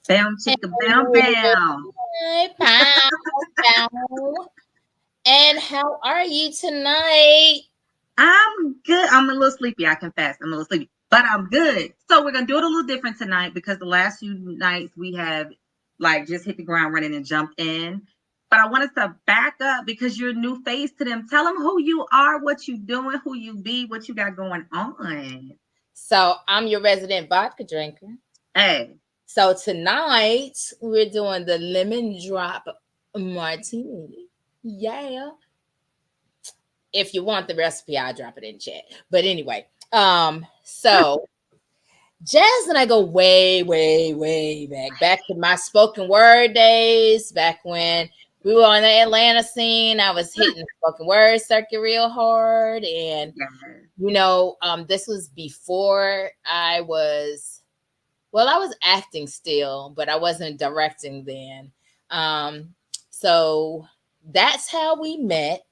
Bam, chicka, bam, bam. Pow, pow. And how are you tonight? I'm good. I'm a little sleepy. I confess. I'm a little sleepy, but I'm good. So we're gonna do it a little different tonight because the last few nights we have like just hit the ground running and jumped in. But I want us to back up because you're a new face to them. Tell them who you are, what you doing, who you be, what you got going on. So I'm your resident vodka drinker. Hey, So tonight we're doing the lemon drop martini. Yeah. If you want the recipe, I'll drop it in chat. But anyway, so Jazz and I go way, way, way back to my spoken word days, back when we were on the Atlanta scene. I was hitting the spoken word circuit real hard. And, yeah. this was before I was acting still, but I wasn't directing then. So that's how we met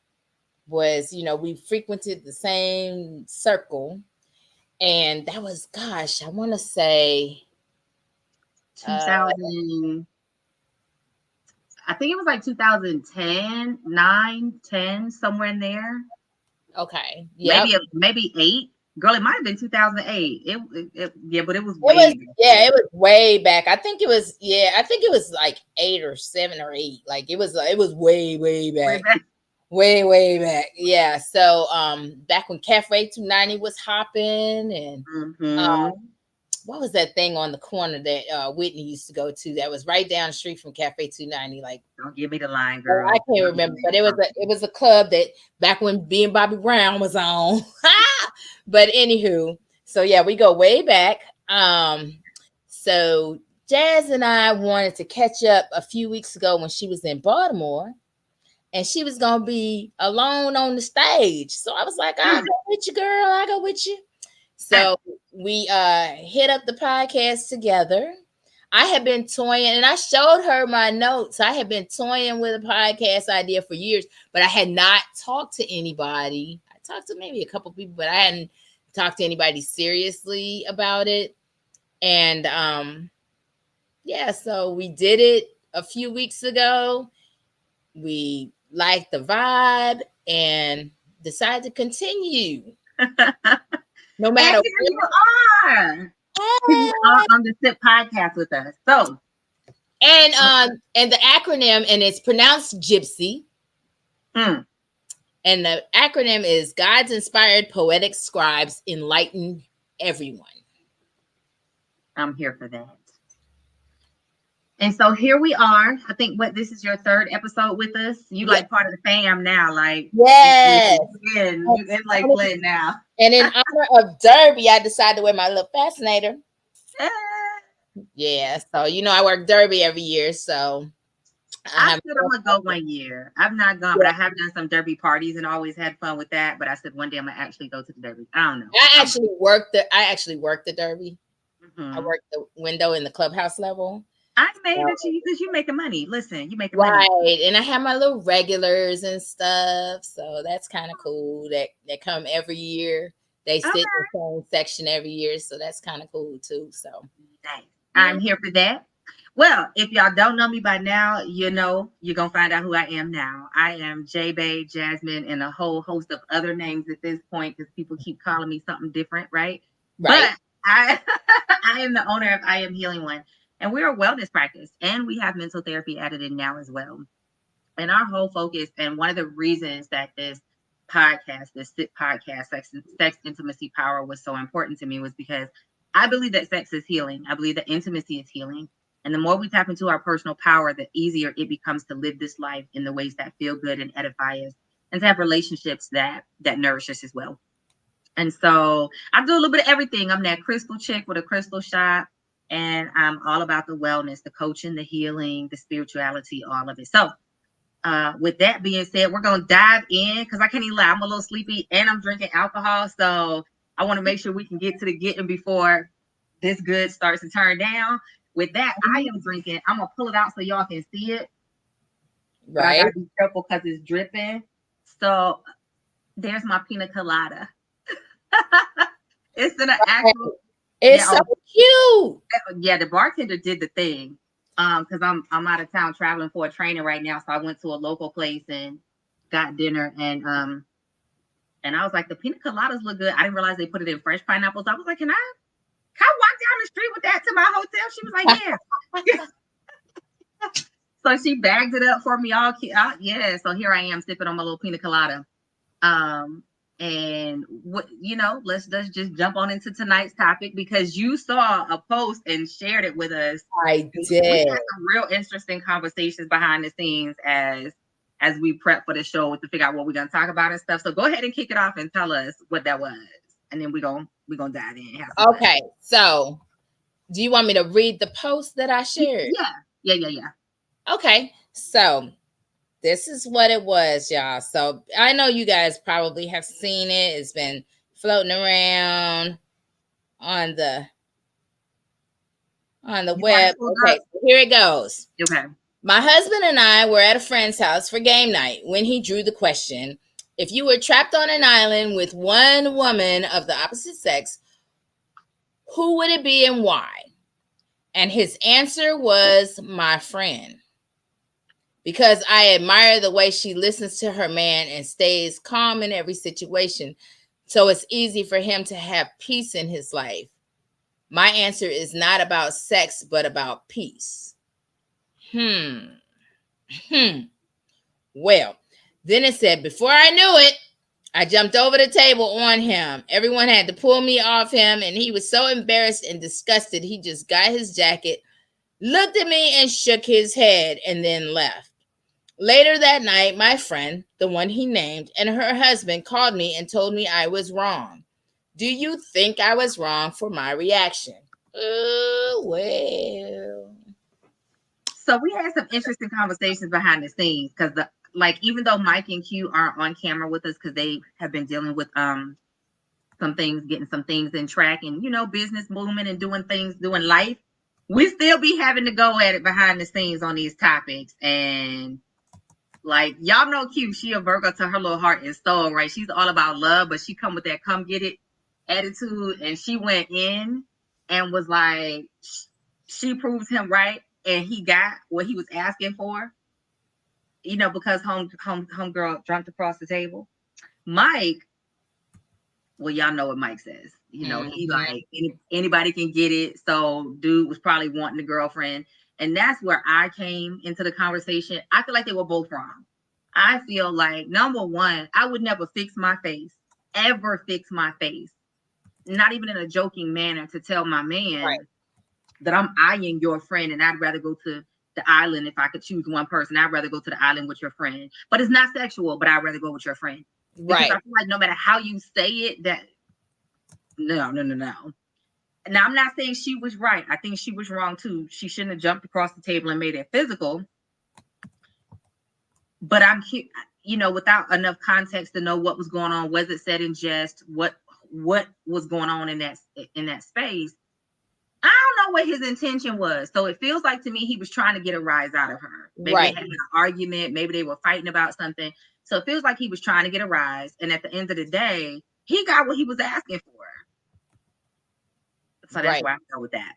was, we frequented the same circle. And that was, gosh, I want to say, uh, 2000. I think it was like 2010, 9, 10, somewhere in there. okay, yep. Maybe 8. Girl, it might have been 2008. Yeah, but it was It way was, back yeah, then. it was way back. I think it was like 8 or 7 or 8. Like it was way, way Way back. back. Way, way back. Yeah. So back when Cafe 290 was hopping and Mm-hmm. what was that thing on the corner that Whitney used to go to that was right down the street from Cafe 290? Like, Don't give me the line, oh, I girl. can't Y'all need to remember, name but it was a something. it was a club that back when being Bobby Brown was on. But anywho, so yeah, we go way back. So Jazz and I wanted to catch up a few weeks ago when she was in Baltimore and she was gonna be alone on the stage. So I was like, I'll Mm. go with you, girl. I'll go with you. Hey, So we hit up the podcast together. I had been toying and I showed her my notes. I had been toying with a podcast idea for years, but I had not talked to anybody. I talked to maybe a couple people, but I hadn't talked to anybody seriously about it. And yeah, so we did it a few weeks ago. We liked the vibe and decided to continue no and matter here you are. Here you are what. on the SIP podcast with us. So, And the acronym, and it's pronounced Gypsy. mm, And the acronym is God's Inspired Poetic Scribes Enlighten Everyone. I'm here for that. And so here we are. I think what this is your third episode with us. You Yeah. like part of the fam now. Like Yes. you in like Flint now. And in honor of Derby, I decided to wear my little fascinator. Eh, Yeah. So, I work Derby every year. So I I have. said I'm gonna go one year. I've not gone, but Yeah. I have done some derby parties and always had fun with that. But I said one day I'm gonna actually go to the derby. I don't know. I actually worked the Derby. I Mm-hmm. worked the window in the clubhouse level. I made it to you because you making money. Listen, you making money. Right. And I have my little regulars and stuff. So that's kind of cool that come every year. They sit in Okay. the same section every year. So that's kind of cool too. So Nice. yeah. I'm here for that. Well, if y'all don't know me by now, you know you're gonna find out who I am now. I am J Bay, Jasmine, and a whole host of other names at this point because people keep calling me something different, right? Right. But I I am the owner of I Am Healing One, and we're a wellness practice, and we have mental therapy added in now as well. And our whole focus, and one of the reasons that this podcast, this SIP podcast, sex, intimacy, power, was so important to me was because I believe that sex is healing. I believe that intimacy is healing. And the more we tap into our personal power, the easier it becomes to live this life in the ways that feel good and edify us, and to have relationships that nourish us as well. And so I do a little bit of everything. I'm that crystal chick with a crystal shop, and I'm all about the wellness, the coaching, the healing, the spirituality, all of it. So with that being said, we're gonna dive in because I can't even lie, I'm a little sleepy and I'm drinking alcohol, so I want to make sure we can get to the getting before this good starts to turn down. With that, I am drinking. I'm gonna pull it out so y'all can see it, but I Right. gotta be careful because it's dripping. So there's my pina colada. It's in an actual, It's yeah, so oh, cute. yeah. The bartender did the thing. Because I'm out of town traveling for a training right now. So I went to a local place and got dinner, and I was like, the pina coladas look good. I didn't realize they put it in fresh pineapples. I was like, can I walk down the street with that to my hotel? She was like, yeah. So she bagged it up for me all. Yeah. So here I am sipping on my little pina colada. Um, and what let's just jump on into tonight's topic because you saw a post and shared it with us. I We did. had some real interesting conversations behind the scenes as we prep for the show to figure out what we're gonna talk about and stuff. So go ahead and kick it off and tell us what that was, and then we're gonna dive in and have some fun. Okay, so do you want me to read the post that I shared? Yeah. Okay, so this is what it was, y'all. So I know you guys probably have seen it. It's been floating around on the web. Okay, so here it goes. Okay. My husband and I were at a friend's house for game night when he drew the question: if you were trapped on an island with one woman of the opposite sex, who would it be and why? And his answer was my friend. Because I admire the way she listens to her man and stays calm in every situation. So it's easy for him to have peace in his life. My answer is not about sex, but about peace. Well, then it said, before I knew it, I jumped over the table on him. Everyone had to pull me off him, and he was so embarrassed and disgusted, he just got his jacket, looked at me, and shook his head, and then left. Later that night, my friend, the one he named, and her husband called me and told me I was wrong. Do you think I was wrong for my reaction? Well. So we had some interesting conversations behind the scenes because even though Mike and Q aren't on camera with us because they have been dealing with some things, getting some things in track and business movement and doing life, we still be having to go at it behind the scenes on these topics. And like y'all know Q, she a Virgo to her little heart and soul, right? She's all about love, but she come with that come get it attitude, and she went in and was like, she proves him right, and he got what he was asking for, because home girl jumped across the table. Mike, well, y'all know what Mike says. He like anybody can get it. So dude was probably wanting a girlfriend. And that's where I came into the conversation. I feel like they were both wrong. I feel like, number one, I would never ever fix my face, not even in a joking manner, to tell my man that I'm eyeing your friend and I'd rather go to the island if I could choose one person. I'd rather go to the island with your friend. But it's not sexual, but I'd rather go with your friend. Because I feel like no matter how you say it, that no. Now, I'm not saying she was right. I think she was wrong too. She shouldn't have jumped across the table and made it physical. But I'm, without enough context to know what was going on, was it said in jest, what was going on in that space. I don't know what his intention was. So it feels like to me he was trying to get a rise out of her. Maybe they had an argument. Maybe they were fighting about something. So it feels like he was trying to get a rise. And at the end of the day, he got what he was asking for. So that's where I go with that.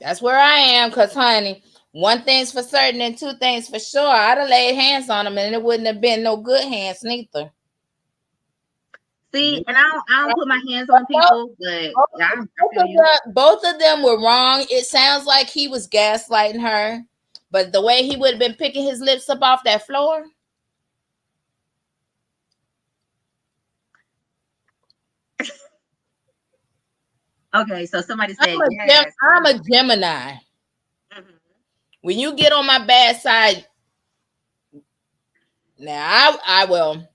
That's where I am, because, honey, one thing's for certain and two things for sure. I'd have laid hands on him, and it wouldn't have been no good hands neither. See, and I don't put my hands on people, but both of them were wrong. It sounds like he was gaslighting her, but the way he would have been picking his lips up off that floor. Okay, so somebody said, I'm a Gemini. Mm-hmm. When you get on my bad side, now I will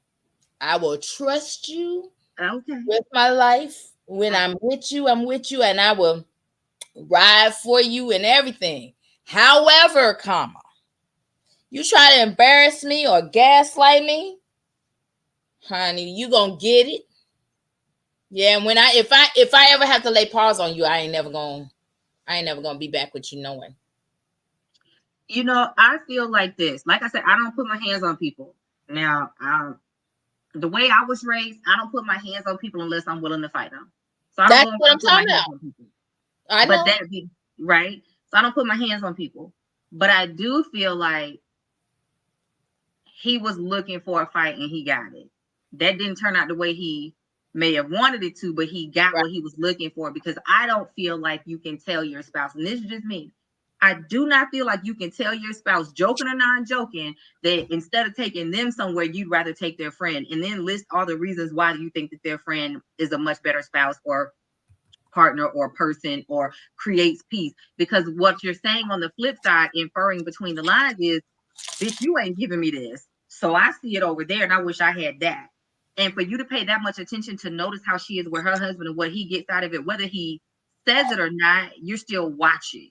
trust you with my life. When I'm with you, and I will ride for you and everything. However, you try to embarrass me or gaslight me, honey, you gonna get it. Yeah, and if I ever have to lay pause on you, I ain't never gonna be back with you knowing. I feel like this. Like I said, I don't put my hands on people. Now, the way I was raised, I don't put my hands on people unless I'm willing to fight them. So that's what I'm talking about. I know. But that be right. So I don't put my hands on people. But I do feel like he was looking for a fight and he got it. That didn't turn out the way he may have wanted it to, but he got Right. what he was looking for, because I don't feel like you can tell your spouse, and this is just me. I do not feel like you can tell your spouse, joking or non-joking, that instead of taking them somewhere, you'd rather take their friend, and then list all the reasons why you think that their friend is a much better spouse or partner or person or creates peace. Because what you're saying on the flip side, inferring between the lines, is, bitch, you ain't giving me this. So I see it over there and I wish I had that. And for you to pay that much attention to notice how she is with her husband and what he gets out of it, whether he says it or not, you're still watching.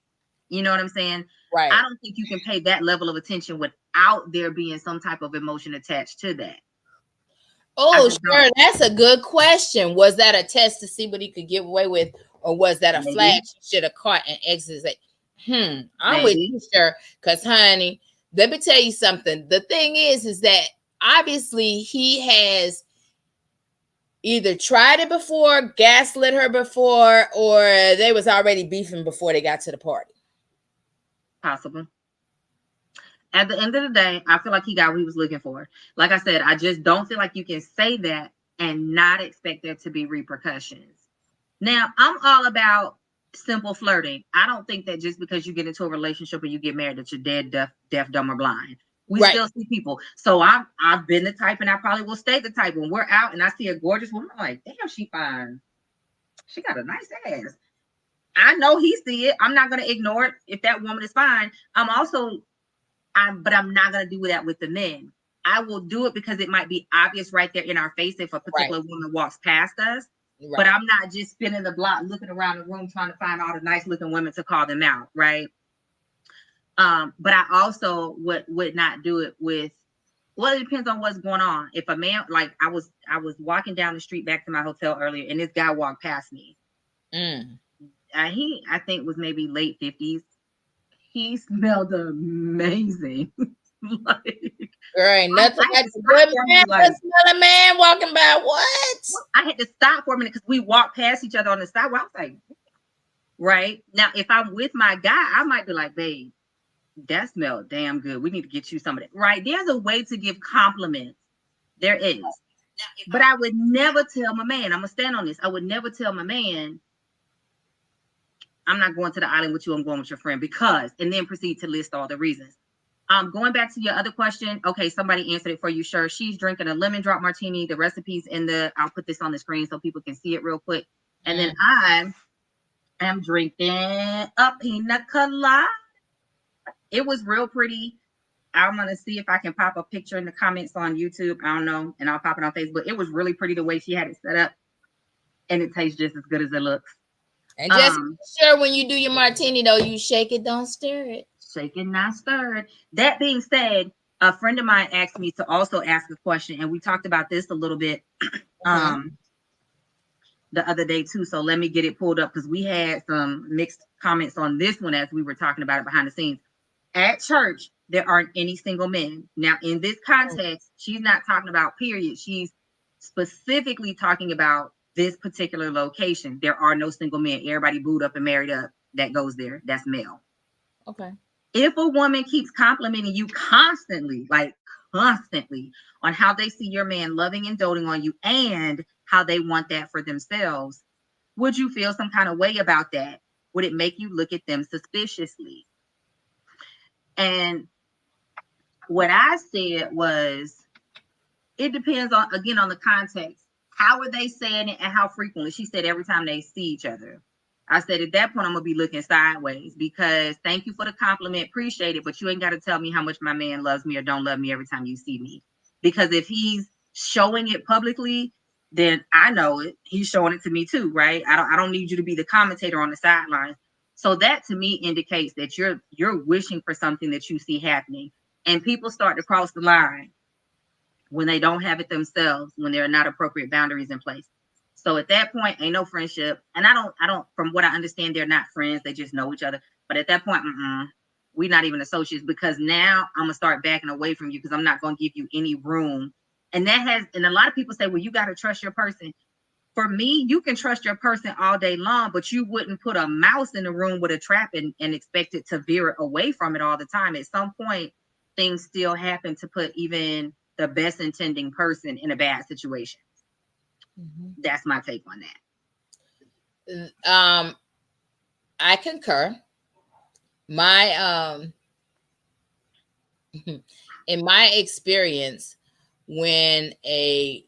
You know what I'm saying? Right. I don't think you can pay that level of attention without there being some type of emotion attached to that. I Oh, just sure. don't. That's a good question. Was that a test to see what he could get away with, or was that a flag Maybe, she should have caught and exited? I'm with maybe. you, sure. Because, honey, let me tell you something. The thing is that obviously he has either tried it before, gaslit her before, or they was already beefing before they got to the party. Possible. At the end of the day, I feel like he got what he was looking for. Like I said, I just don't feel like you can say that and not expect there to be repercussions. Now, I'm all about simple flirting. I don't think that just because you get into a relationship or you get married that you're dead, deaf, dumb, or blind. We Right. still see people. So I've been the type, and I probably will stay the type. When we're out and I see a gorgeous woman, I'm like, damn, she fine. She got a nice ass. I know he see it. I'm not gonna ignore it if that woman is fine. But I'm not gonna do that with the men. I will do it because it might be obvious right there in our face if a Right. particular woman walks past us. But Right. I'm not just spinning the block, looking around the room, trying to find all the nice looking women to call them out, right? But I also would not do it with. Well, it depends on what's going on. If a man, like I was walking down the street back to my hotel earlier, and this guy walked past me. Mm. He, I think, was maybe late 50s. He smelled amazing. Like, Girl, ain't nothing I had like to a stop good for him and man be for like, smell a man walking by. What? I had to stop for a minute because we walked past each other on the sidewalk. I was like, right now, if I'm with my guy, I might be like, babe, that smelled damn good. We need to get you some of that. Right? There's a way to give compliments. There is. But I would never tell my man, I'm gonna stand on this. I would never tell my man, I'm not going to the island with you, I'm going with your friend, because, and then proceed to list all the reasons. Going back to your other question, okay, somebody answered it for you, sure. She's drinking a lemon drop martini. The recipe's in I'll put this on the screen so people can see it real quick. And then Mm. I am drinking a pina colada. It was real pretty. I'm gonna see if I can pop a picture in the comments on YouTube. I don't know, and I'll pop it on Facebook. It was really pretty the way she had it set up, and it tastes just as good as it looks. And just Um, make sure when you do your martini, though, you shake it, don't stir it. Shaken, not stirred. That being said, a friend of mine asked me to also ask a question, and we talked about this a little bit Mm-hmm. um, the other day too. So let me get it pulled up because we had some mixed comments on this one as we were talking about it behind the scenes. At church, there aren't any single men. Now, in this context, she's not talking about period. She's specifically talking about this particular location. There are no single men. Everybody booed up and married up that goes there. That's male. Okay. If a woman keeps complimenting you constantly, like constantly, on how they see your man loving and doting on you and how they want that for themselves, would you feel some kind of way about that? Would it make you look at them suspiciously? And what I said was, it depends on, again, on the context. How are they saying it and how frequently? She said every time they see each other. I said at that point I'm gonna be looking sideways, because thank you for the compliment, appreciate it, but you ain't got to tell me how much my man loves me or don't love me every time you see me. Because if he's showing it publicly, then I know it. He's showing it to me too, right? I don't need you to be the commentator on the sidelines. So that to me indicates that you're wishing for something that you see happening. And people start to cross the line when they don't have it themselves, when there are not appropriate boundaries in place. So at that point, ain't no friendship. And I don't, from what I understand, they're not friends. They just know each other. But at that point, we're not even associates, because now I'm gonna start backing away from you because I'm not gonna give you any room. And a lot of people say, well, you got to trust your person. for me, you can trust your person all day long, but you wouldn't put a mouse in the room with a trap and expect it to veer away from it all the time. At some point, things still happen to put even the best intending person in a bad situation. Mhm. That's my take on I concur. My in my experience, when a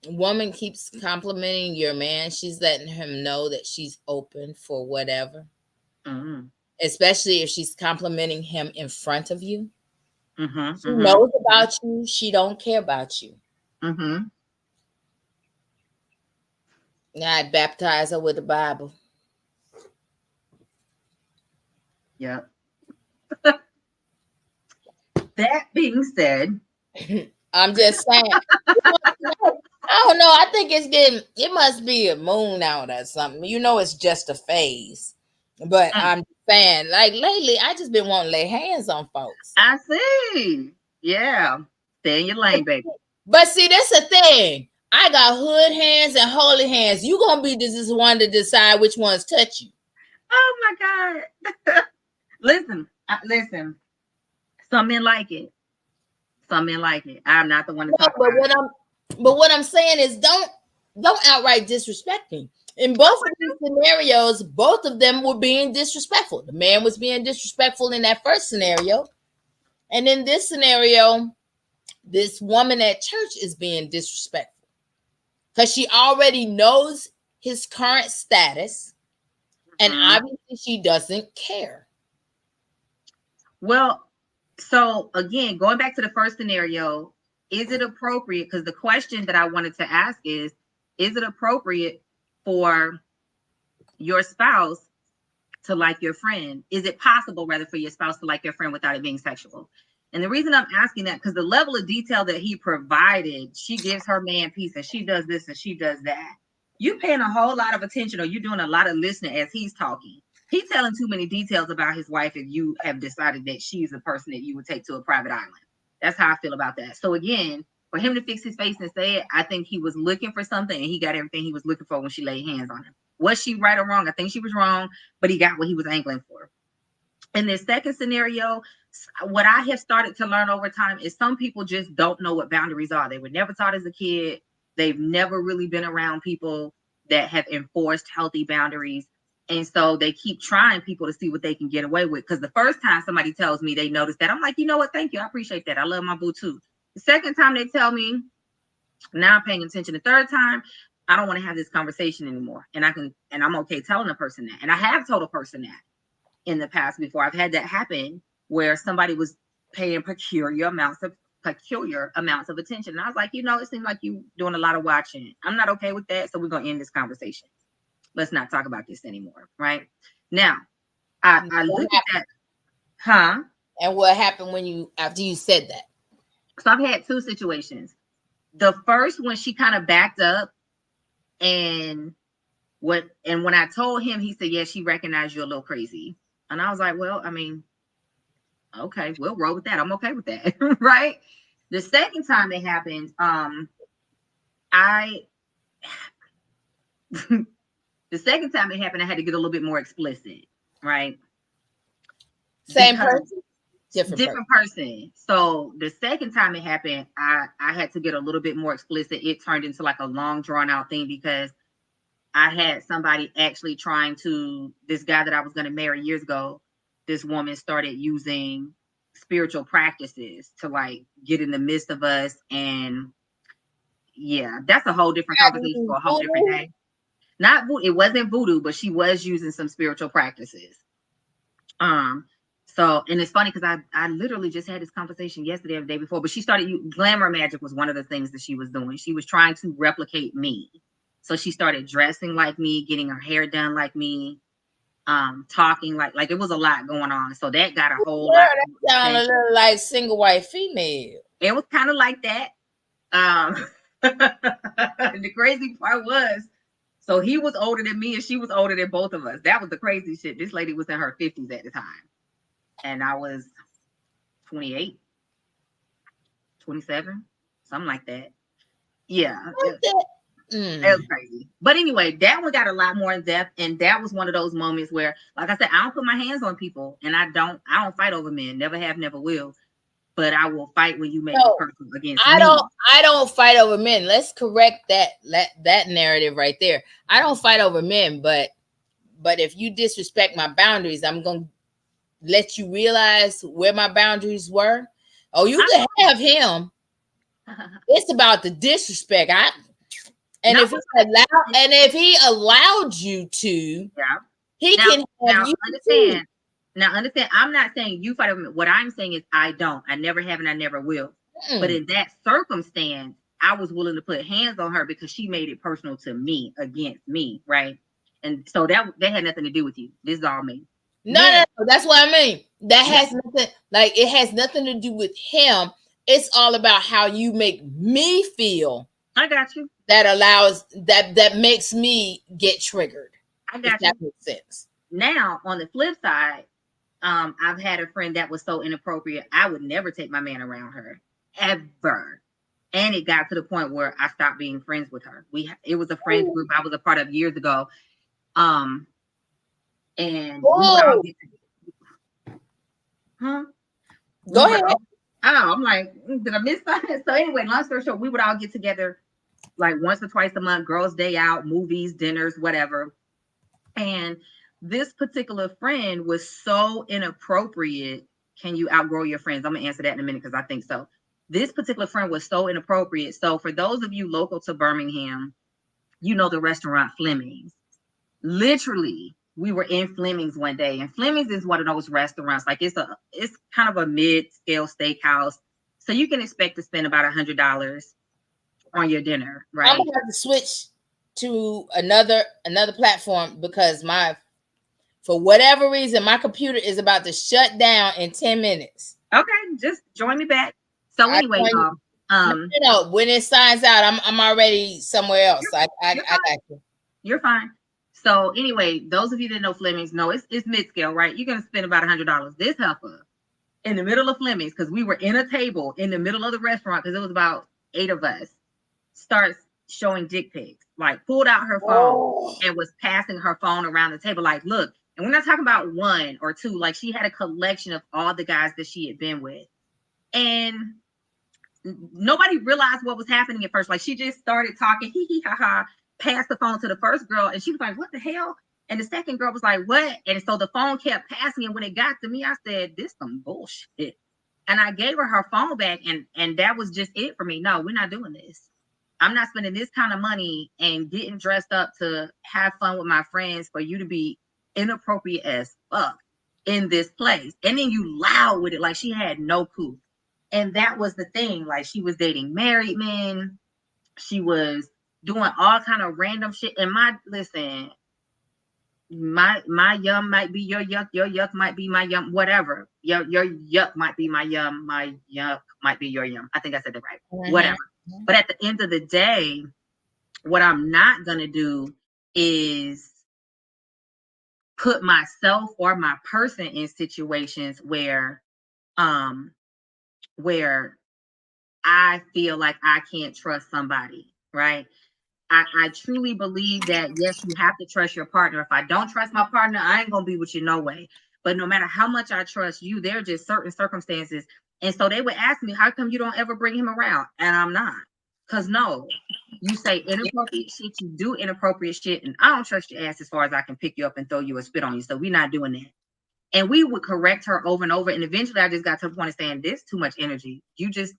woman keeps complimenting your man, she's letting him know that she's open for whatever. that. Mm-hmm. Especially if she's complimenting him in front of you. Mm-hmm. She Mm-hmm. knows about you. She don't care about you. Mm-hmm. I baptize her with the Bible. Yep. That being said, I'm just saying. I don't know. I think it's getting. It must be a moon out or something. You know, it's just a phase. But mm, I'm saying, like lately, I just been wanting to lay hands on folks. I see. Yeah. Stay in your lane, baby. But see, that's the thing. I got hood hands and holy hands. You gonna be this one to decide which ones touch you. Oh my God. Listen, listen. Some men like it. Some men like it. I'm not the one to No, talk about it. but what I'm saying is don't outright disrespect me. In both of these scenarios, both of them were being disrespectful. The man was being disrespectful in that first scenario, and in this scenario, this woman at church is being disrespectful because she already knows his current status, and Mhm. obviously she doesn't care. Well, so again, going back to the first scenario, is it appropriate? Because the question that I wanted to ask is it appropriate for your spouse to like your friend? Is it possible, rather, for your spouse to like your friend without it being sexual? And the reason I'm asking that, because the level of detail that he provided, she gives her man peace and she does this and she does that. You paying a whole lot of attention, or you doing a lot of listening as he's talking. He's telling too many details about his wife if you have decided that she's a person that you would take to a private island. That's how I feel about that. So again, for him to fix his face and say it, I think he was looking for something and he got everything he was looking for when she laid hands on him. Was she right or wrong? I think she was wrong, but he got what he was angling for. In this second scenario, what I have started to learn over time is some people just don't know what boundaries are. They were never taught as a kid. They've never really been around people that have enforced healthy boundaries. And so they keep trying people to see what they can get away with. Because the first time somebody tells me they noticed that, I'm like, you know what? Thank you. I appreciate that. I love my boo too. The second time they tell me, now I'm paying attention. The third time, I don't want to have this conversation anymore. And I'm okay telling a person that. And I have told a person that in the past before. I've had that happen where somebody was paying peculiar amounts of attention. And I was like, it seems like you doing a lot of watching. I'm not okay with that. So we're gonna end this conversation. Let's not talk about this anymore. Right. Now, I look at that, huh? And what happened when you after you said that? So I've had two situations. The first, when she kind of backed up and when I told him, he said, yeah, she recognized you a little crazy. And I was like, well, I mean, okay, we'll roll with that. I'm okay with that. Right. The second time it happened, I the second time it happened, I had to get a little bit more explicit, right? Same Because person, different person. different person. So the second time it happened, I had to get a little bit more explicit. It turned into like a long drawn out thing because I had somebody actually trying to, this guy that I was going to marry years ago, this woman started using spiritual practices to like get in the midst of us. And yeah, that's a whole different conversation for a whole different day. Not it wasn't voodoo, but she was using some spiritual practices. Um, so and it's funny because I literally just had this conversation yesterday or the day before, but she started glamour magic was one of the things that she was doing. She was trying to replicate me. So she started dressing like me, getting her hair done like me, talking like it was a lot going on. So that got a whole lot Girl, more that sound a attention. little like single white female. It was kind of like that. Um, the crazy part was, so he was older than me and she was older than both of us. That was the crazy shit. This lady was in her 50s at the time. And I was 28, 27, something like that. Yeah. What the? It was crazy. But anyway, that one got a lot more in depth, and that was one of those moments where, like I said, I don't put my hands on people, and I don't fight over men. Never have, never will. But I will fight when you make it No, personal against I me. don't. I don't fight over men. Let's correct that narrative right there. I don't fight over men, but if you disrespect my boundaries, I'm gonna let you realize where my boundaries were. Oh, you can have him. It's about the disrespect. And Not if he allowed, disrespect. and if he allowed you to, Yeah. he Now, can have now you too. understand. Now understand. I'm not saying you fight over me. What I'm saying is I don't. I never have, and I never will. But Mm. in that circumstance, I was willing to put hands on her because she made it personal to me against me, right? And so that had nothing to do with you. This is all me. No, no, Then, no, that's what I mean. That yeah, has nothing, like it has nothing to do with him. It's all about how you make me feel. I got you. That makes me get triggered. I If got that you. makes sense. Now, on the flip side, I've had a friend that was so inappropriate. I would never take my man around her ever. And it got to the point where I stopped being friends with her. It was a friends group I was a part of years ago. Um, and we would all Oh, get huh? We go would ahead. all I'm like, did I miss something? So anyway, long story short, we would all get together like once or twice a month, girls' day out, movies, dinners, whatever. And this particular friend was so inappropriate. Can you outgrow your friends? I'm gonna answer that in a minute because I think so. This particular friend was so inappropriate. So for those of you local to Birmingham, you know the restaurant Fleming's. Literally, we were in Fleming's one day, and Fleming's is one of those restaurants. Like it's kind of a mid-scale steakhouse. So you can expect to spend about $100 on your dinner, I'm right? gonna have to switch to another platform because my for whatever reason my computer is about to shut down in 10 minutes. Okay, just join me back. So I anyway, join you. y'all, No, no, no. When it signs out, I'm already somewhere else. you're, I you're fine. got you. You're fine. So anyway, those of you that know Fleming's know it's mid scale, right? You're gonna spend about $100. This heifer in the middle of Fleming's because we were in a table in the middle of the restaurant because it was about 8 of us. Starts showing dick pics, like pulled out her phone Oh. and was passing her phone around the table, like, look. And we're not talking about one or two. Like she had a collection of all the guys that she had been with, and nobody realized what was happening at first. Like she just started talking, hee hee ha ha, passed the phone to the first girl, and she was like, "What the hell?" And the second girl was like, "What?" And so the phone kept passing, and when it got to me, I said, "This some bullshit." And I gave her phone back, and that was just it for me. No, we're not doing this. I'm not spending this kind of money and getting dressed up to have fun with my friends for you to be inappropriate as fuck in this place. And then you loud with it like she had no clue. And that was the thing. Like she was dating married men. She was doing all kind of random shit. And my yum might be your yuck might be my yum, whatever. Your yuck might be my yuck might be your yum. I think I said that right. Whatever. Mm-hmm. But at the end of the day, what I'm not gonna do is put myself or my person in situations um where I feel like I can't trust somebody, right? I truly believe that yes, you have to trust your partner. If I don't trust my partner, I ain't gonna be with you no way. But no matter how much I trust you, there are just certain circumstances. And so they would ask me, how come you don't ever bring him around? And I'm not. Because no, you say inappropriate shit, you do inappropriate shit, and I don't trust your ass as far as I can pick you up and throw you or spit on you. So we're not doing that. And we would correct her over and over. And eventually I just got to the point of saying, this too much energy. You just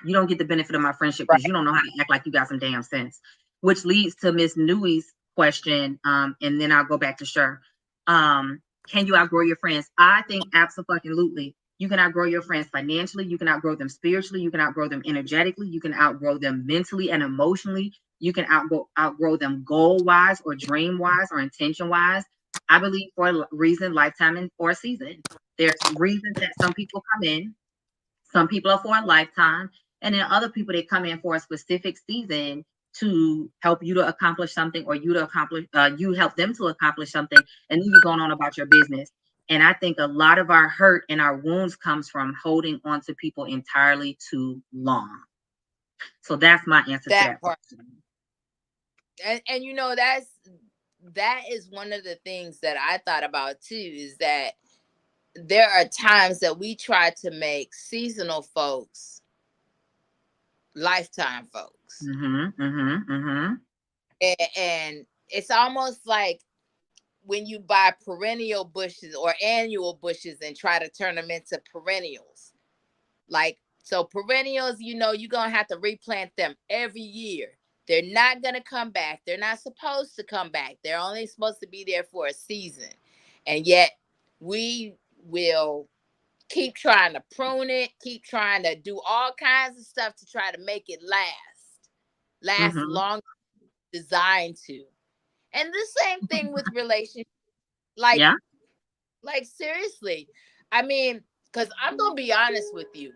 you don't get the benefit of my friendship because you don't know how to act like you got some damn sense. Which leads to Miss Newey's question, and then I'll go back to Sher. Can you outgrow your friends? I think absolutely. You can outgrow your friends financially. You can outgrow them spiritually. You can outgrow them energetically. You can outgrow them mentally and emotionally. You can outgrow them goal wise or dream wise or intention wise. I believe for a reason, lifetime, and for a season. There's reasons that some people come in, some people are for a lifetime, and then other people they come in for a specific season to help you to accomplish something, or you help them to accomplish something, and then you're going on about your business. And I think a lot of our hurt and our wounds comes from holding on to people entirely too long. So that's my answer to That that part. question. And that is one of the things that I thought about too, is that there are times that we try to make seasonal folks lifetime folks. And it's almost like when you buy perennial bushes or annual bushes and try to turn them into perennials. Like, so perennials, you're going to have to replant them every year. They're not going to come back. They're not supposed to come back. They're only supposed to be there for a season. And yet we will keep trying to prune it, keep trying to do all kinds of stuff to try to make it last long, designed to. And the same thing with relationships. Like, Yeah. like seriously. I mean, because I'm going to be honest with you.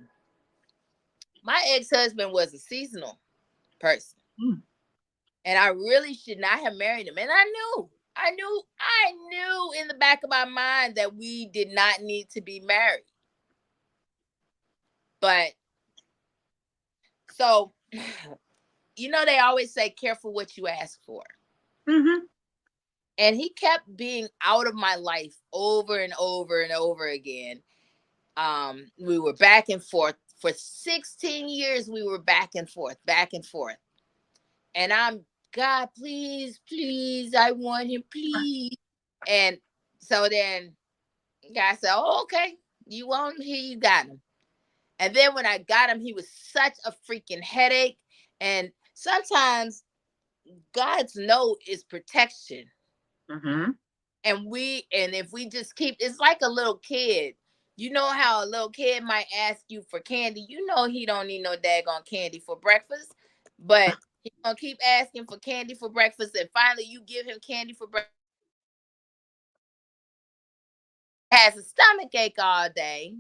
My ex-husband was a seasonal person. And I really should not have married him. And I knew in the back of my mind that we did not need to be married. But so, they always say, careful what you ask for. And he kept being out of my life over and over and over again. We were back and forth for 16 years. We were back and forth. And I'm, God, please, I want him, please. And so then God said, oh, okay, you want him, here you got him. And then when I got him, he was such a freaking headache. And sometimes God's no is protection. And if we just keep, it's like a little kid. You know how a little kid might ask you for candy. He don't need no daggone candy for breakfast. But he's going to keep asking for candy for breakfast. And finally you give him candy for breakfast. Has a stomach ache all day.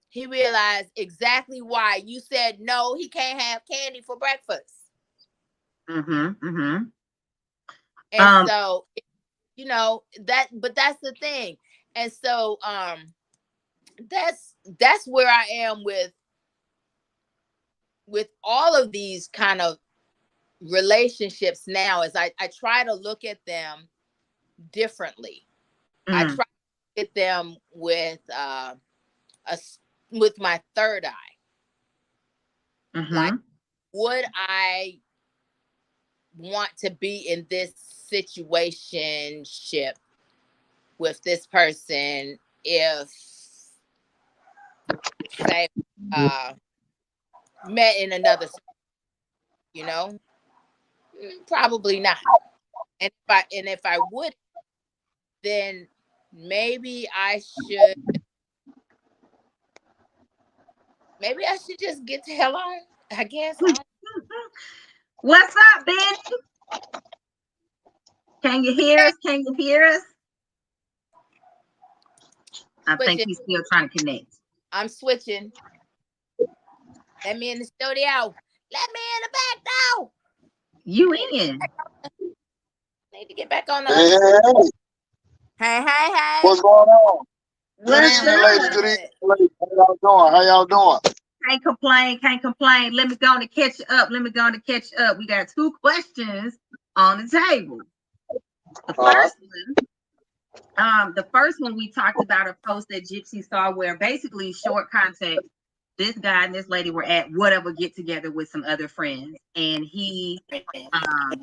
He realized exactly why you said no, he can't have candy for breakfast. And so, but that's the thing. And so, that's where I am with all of these kind of relationships now, is I try to look at them differently. I try to look at them with my third eye. Like, would I want to be in this situationship with this person if, say, met in another, probably not. And if I would, then maybe I should just get the hell on, I guess. What's up, Ben? Can you hear us? I think he's still trying to connect. I'm switching. Let me in the studio. Let me in the back door. You in? Need to get back on the. Hey. Hey. What's going on? Good evening, ladies. Good evening, ladies. How y'all doing? Can't complain. Let me go on to catch up. We got 2 questions on the table. The first one we talked about a post that Gypsy saw where basically, short context, this guy and this lady were at whatever get together with some other friends, and he answered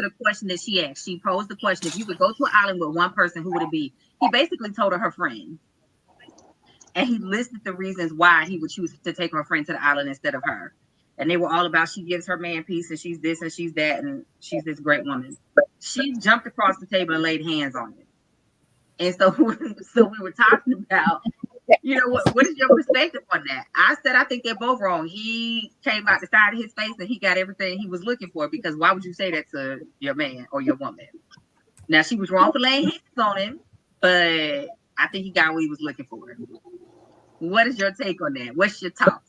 a question that she asked. She posed the question: if you could go to an island with one person, who would it be? He basically told her friend. And he listed the reasons why he would choose to take her friend to the island instead of her. And they were all about, she gives her man peace, and she's this and she's that, and she's this great woman. She jumped across the table and laid hands on it. And so we were talking about, what is your perspective on that? I said, I think they're both wrong. He came out the side of his face and he got everything he was looking for, because why would you say that to your man or your woman? Now, she was wrong for laying hands on him, but I think he got what he was looking for. What is your take on that? What's your talk?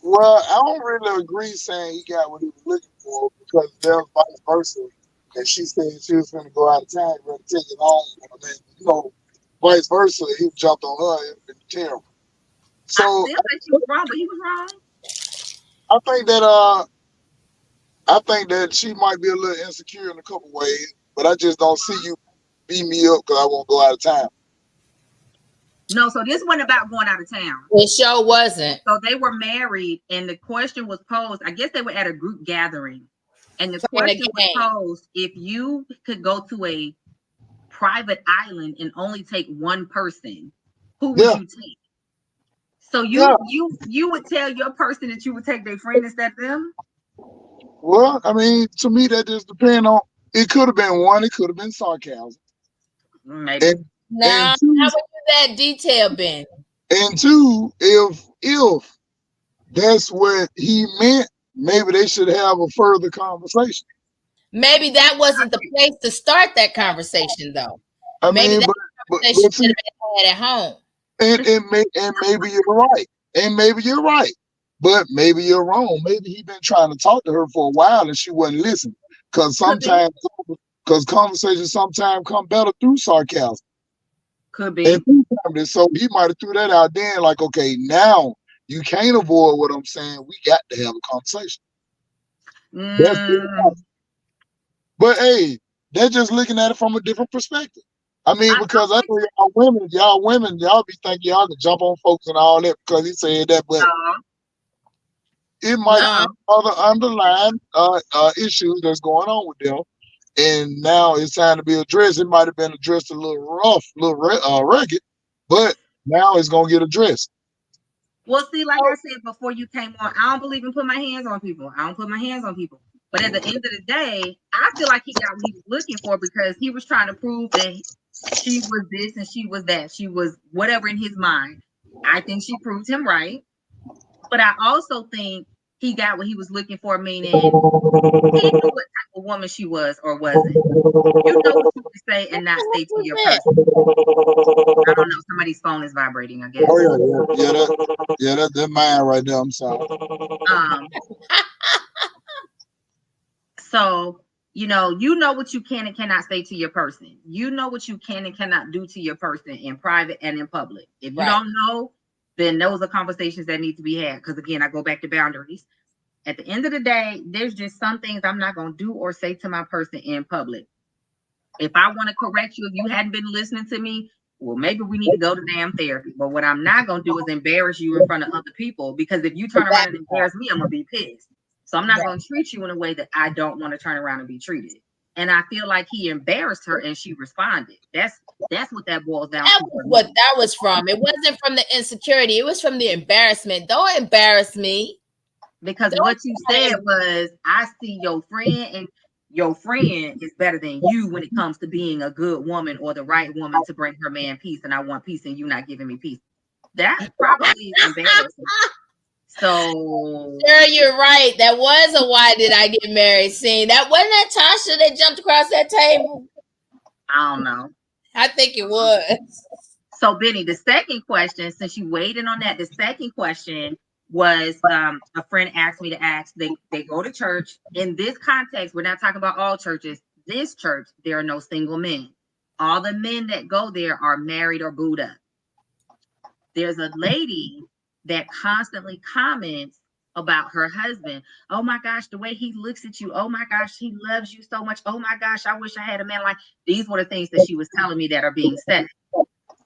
Well, I don't really agree saying he got what he was looking for, because there's vice versa. And she said she was going to go out of town and take it home. Vice versa, he jumped on her. It would be terrible. So I still think she was wrong, but he was wrong. I think that she might be a little insecure in a couple ways, but I just don't see you beat me up because I won't go out of town. No, so this wasn't about going out of town. It sure wasn't. So they were married, and the question was posed. I guess they were at a group gathering, and the question was posed: if you could go to a private island and only take one person, who would you take? So you would tell your person that you would take their friend instead of them? Well, I mean, to me, that just depends on. It could have been one. It could have been sarcasm. Maybe. Now, how would that detail been? And two, if that's what he meant, maybe they should have a further conversation. Maybe that wasn't the place to start that conversation, though. I mean, that conversation should have been had at home. And maybe you're right. And maybe you're right. But maybe you're wrong. Maybe he's been trying to talk to her for a while and she wasn't listening. Because conversations sometimes come better through sarcasm. Could be. And so he might have threw that out then, like, okay, now you can't avoid what I'm saying. We got to have a conversation. But hey, they're just looking at it from a different perspective. I mean, because I know y'all women, y'all be thinking y'all can jump on folks and all that because he said that, but it might be other underlying issues that's going on with them. And now it's time to be addressed. It might have been addressed a little rough, a little rugged, but now it's going to get addressed. Well, see, like I said before you came on, I don't believe in putting my hands on people. I don't put my hands on people. But at the end of the day, I feel like he got what he was looking for because he was trying to prove that she was this and she was that. She was whatever in his mind. I think she proved him right. But I also think he got what he was looking for, meaning he knew what type of woman she was or wasn't. You know what you can say and not say to your person. I don't know. Somebody's phone is vibrating, I guess. Oh, yeah, that's mine right there. I'm sorry. So, you know what you can and cannot say to your person. You know what you can and cannot do to your person in private and in public. If you don't know, then those are conversations that need to be had. Because again, I go back to boundaries. At the end of the day, there's just some things I'm not going to do or say to my person in public. If I want to correct you, if you hadn't been listening to me, well, maybe we need to go to damn therapy. But what I'm not going to do is embarrass you in front of other people, because if you turn around and embarrass me, I'm going to be pissed. So I'm not going to treat you in a way that I don't want to turn around and be treated. And I feel like he embarrassed her and she responded. That's what that boils down to. What that was from. It wasn't from the insecurity. It was from the embarrassment. Don't embarrass me. Because what you said was, I see your friend and your friend is better than you when it comes to being a good woman or the right woman to bring her man peace. And I want peace and you not giving me peace. That's probably embarrassing. So sure, you're right. That was a why did I get married scene. That wasn't that Tasha that jumped across that table. I don't know. I think it was. So Benny, the second question, since you weighed in on that, the second question was a friend asked me to ask. They go to church. In this context, we're not talking about all churches. This church, there are no single men. All the men that go there are married or booed up. There's a lady that constantly comments about her husband. Oh my gosh, the way he looks at you. Oh my gosh, he loves you so much. Oh my gosh, I wish I had a man like. These were the things that she was telling me that are being said.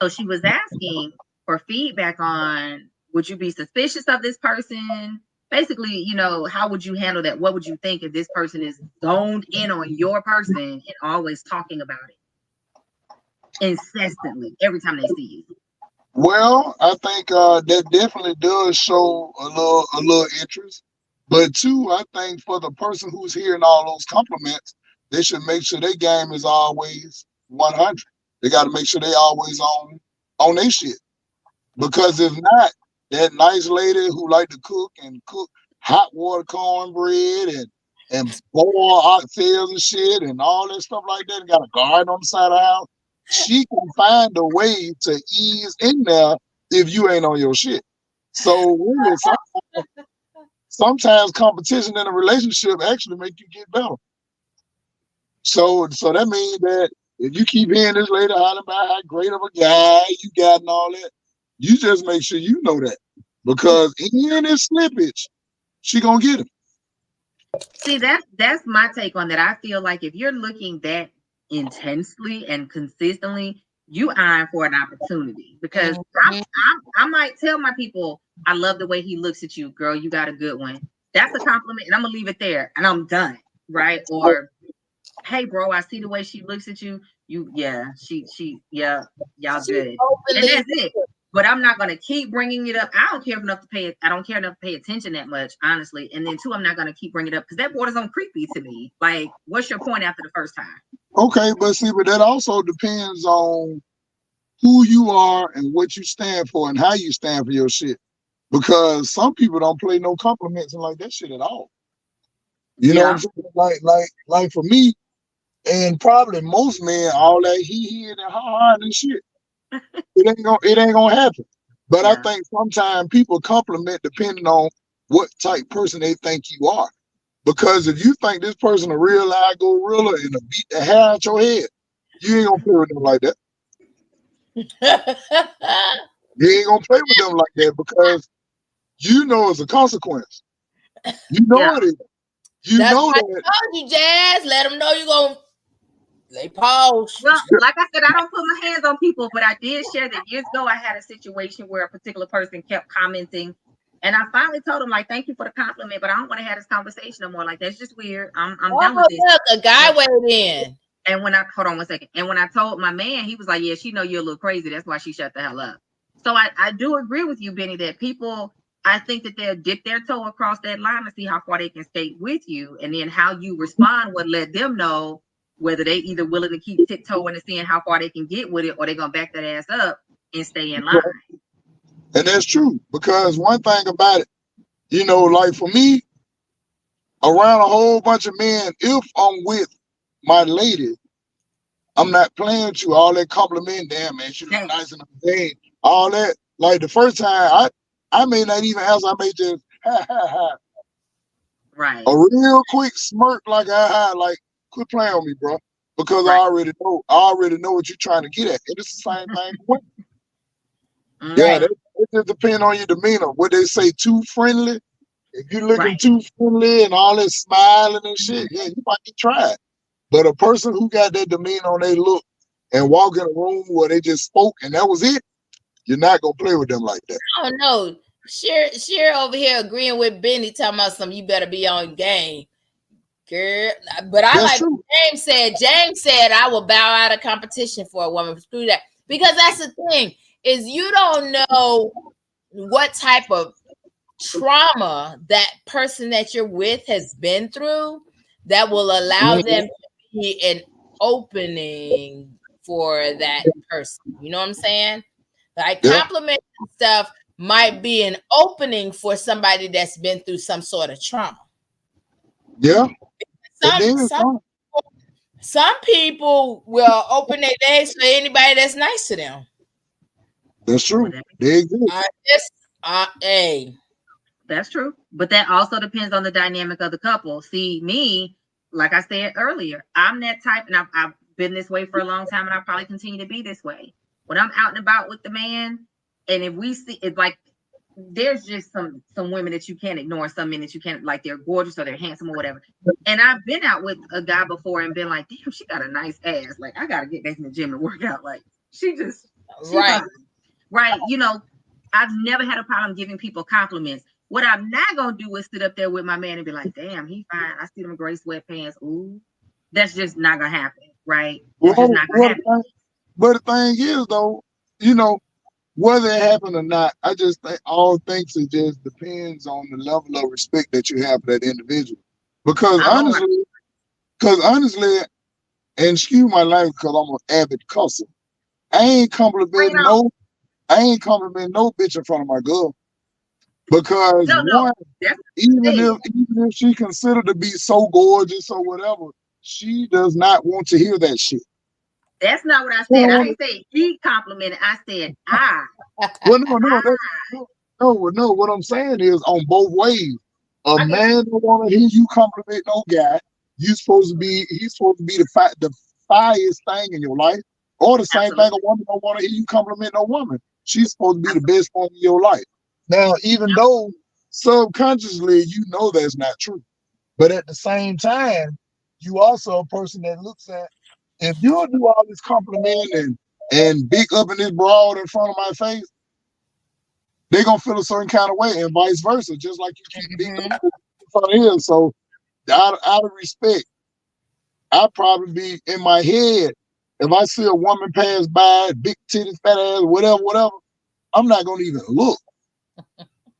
So she was asking for feedback on, would you be suspicious of this person? Basically, how would you handle that? What would you think if this person is zoned in on your person and always talking about it incessantly every time they see you? Well, I think that definitely does show a little interest. But two, I think for the person who's hearing all those compliments, they should make sure their game is always 100. They got to make sure they always on their shit. Because if not, that nice lady who like to cook hot water cornbread and boil oxtails and shit and all that stuff like that, and got a garden on the side of the house, she can find a way to ease in there if you ain't on your shit. So really, sometimes competition in a relationship actually make you get better. So that means that if you keep hearing this lady hollering about how great of a guy you got and all that, you just make sure you know that. Because in this slippage, she gonna get him. See, that's my take on that. I feel like if you're looking that intensely and consistently, you eyeing for an opportunity. Because Mhm. I might tell my people, I love the way he looks at you, girl. You got a good one. That's a compliment, and I'm gonna leave it there, and I'm done, right? Or, hey, bro, I see the way she looks at you. Yeah, yeah, y'all She good, and openly. that's it. But I'm not gonna keep bringing it up. I don't care enough to pay it. I don't care enough to pay attention that much, honestly. And then two, I'm not gonna keep bringing it up because that borders on creepy to me. Like, what's your point after the first time? Okay, but see, but that also depends on who you are and what you stand for and how you stand for your shit. Because some people don't play no compliments and like that shit at all. You know what I'm Yeah, saying? Like for me, and probably most men, all that he and hard and shit, it ain't gonna happen. But I yeah, think sometimes people compliment depending on what type person they think you are. Because if you think this person a real live gorilla and a beat the hair out your head, you ain't gonna play with them like that. You ain't gonna play with them like that because you know it's a consequence. You know yeah. it is. You That's know why that. I told you, Jazz. Let them know you gonna. They pause. Well, like I said, I don't put my hands on people, but I did share that years ago. I had a situation where a particular person kept commenting, and I finally told him, like, thank you for the compliment, but I don't want to have this conversation no more. Like, that's just weird. I'm Oh, done with this. look, a guy weighed in. And when I hold on one second, and when I told my man, he was like, "Yeah, she know you're a little crazy. That's why she shut the hell up." So I do agree with you, Benny, that people, I think that they'll dip their toe across that line to see how far they can stay with you, and then how you respond would let them know whether they either willing to keep tiptoeing and seeing how far they can get with it, or they're gonna back that ass up and stay in line. And that's true. Because one thing about it, like for me, around a whole bunch of men, if I'm with my lady, I'm not playing with you. All that compliment, damn man, she look Hey, nice in the game. All that. Like the first time, I may not even answer. I may just ha ha ha. right, A real quick smirk, like like quit playing on me, bro. Because I right, already know what you're trying to get at. And it's the same thing. Yeah, mm-hmm, it just depends on your demeanor. What they say, too friendly. If you're looking right, too friendly and all that smiling and shit, yeah, you might get tried. But a person who got that demeanor on their look and walk in a room where they just spoke and that was it, you're not gonna play with them like that. I don't know. Sheer over here agreeing with Benny, talking about something. You better be on game, girl. But I That's like true. what James said. James said, "I will bow out of competition for a woman." Screw that, because that's the thing is you don't know what type of trauma that person that you're with has been through that will allow them Mhm. to be an opening for that person. You know what I'm saying? Like Yeah, compliment stuff might be an opening for somebody that's been through some sort of trauma. yeah. And Some then some some people will open their legs for anybody that's nice to them. that's well, true. They exist. It's hey, that's true. But that also depends on the dynamic of the couple. See, me, like I said earlier, I'm that type, and I've been this way for a long time, and I'll probably continue to be this way. When I'm out and about with the man, and if we see it's like there's just some women that you can't ignore, some men that you can't, like, they're gorgeous or they're handsome or whatever. And I've been out with a guy before and been like, damn, she got a nice ass. Like, I gotta get back in the gym and work out. Like, she right. fine. Right. I've never had a problem giving people compliments. What I'm not gonna do is sit up there with my man and be like, damn, he fine. I see them gray sweatpants. Ooh. That's just not gonna happen, right? It's just Well, not gonna well, happen. but the thing is though, you know, whether it happened or not, I just think all things it just depends on the level of respect that you have for that individual. Because I know, right? honestly, because honestly, and excuse my language because I'm an avid cusser. I ain't Bring it complimenting on. no, I ain't complimenting no bitch in front of my girl. Because No. one, That's even it. if she considered to be so gorgeous or whatever, she does not want to hear that shit. That's not what I She said. don't I want didn't say he complimented. I said I. well, no. What I'm saying is on both ways. A I get you. man don't want to hear you compliment no guy. He's supposed to be the fireest thing in your life. Or the same thing, a Absolutely. woman don't want to hear you compliment no woman. She's supposed to be the Absolutely. best thing in your life. Now, even though Absolutely. subconsciously, you know that's not true. But at the same time, you also a person that looks at, if you'll do all this complimenting and big up in this broad in front of my face, they're gonna feel a certain kind of way, and vice versa, just like you keep big Mhm. up in front of him. So out of respect, I'd probably be in my head. If I see a woman pass by, big titties, fat ass, whatever, I'm not gonna even look.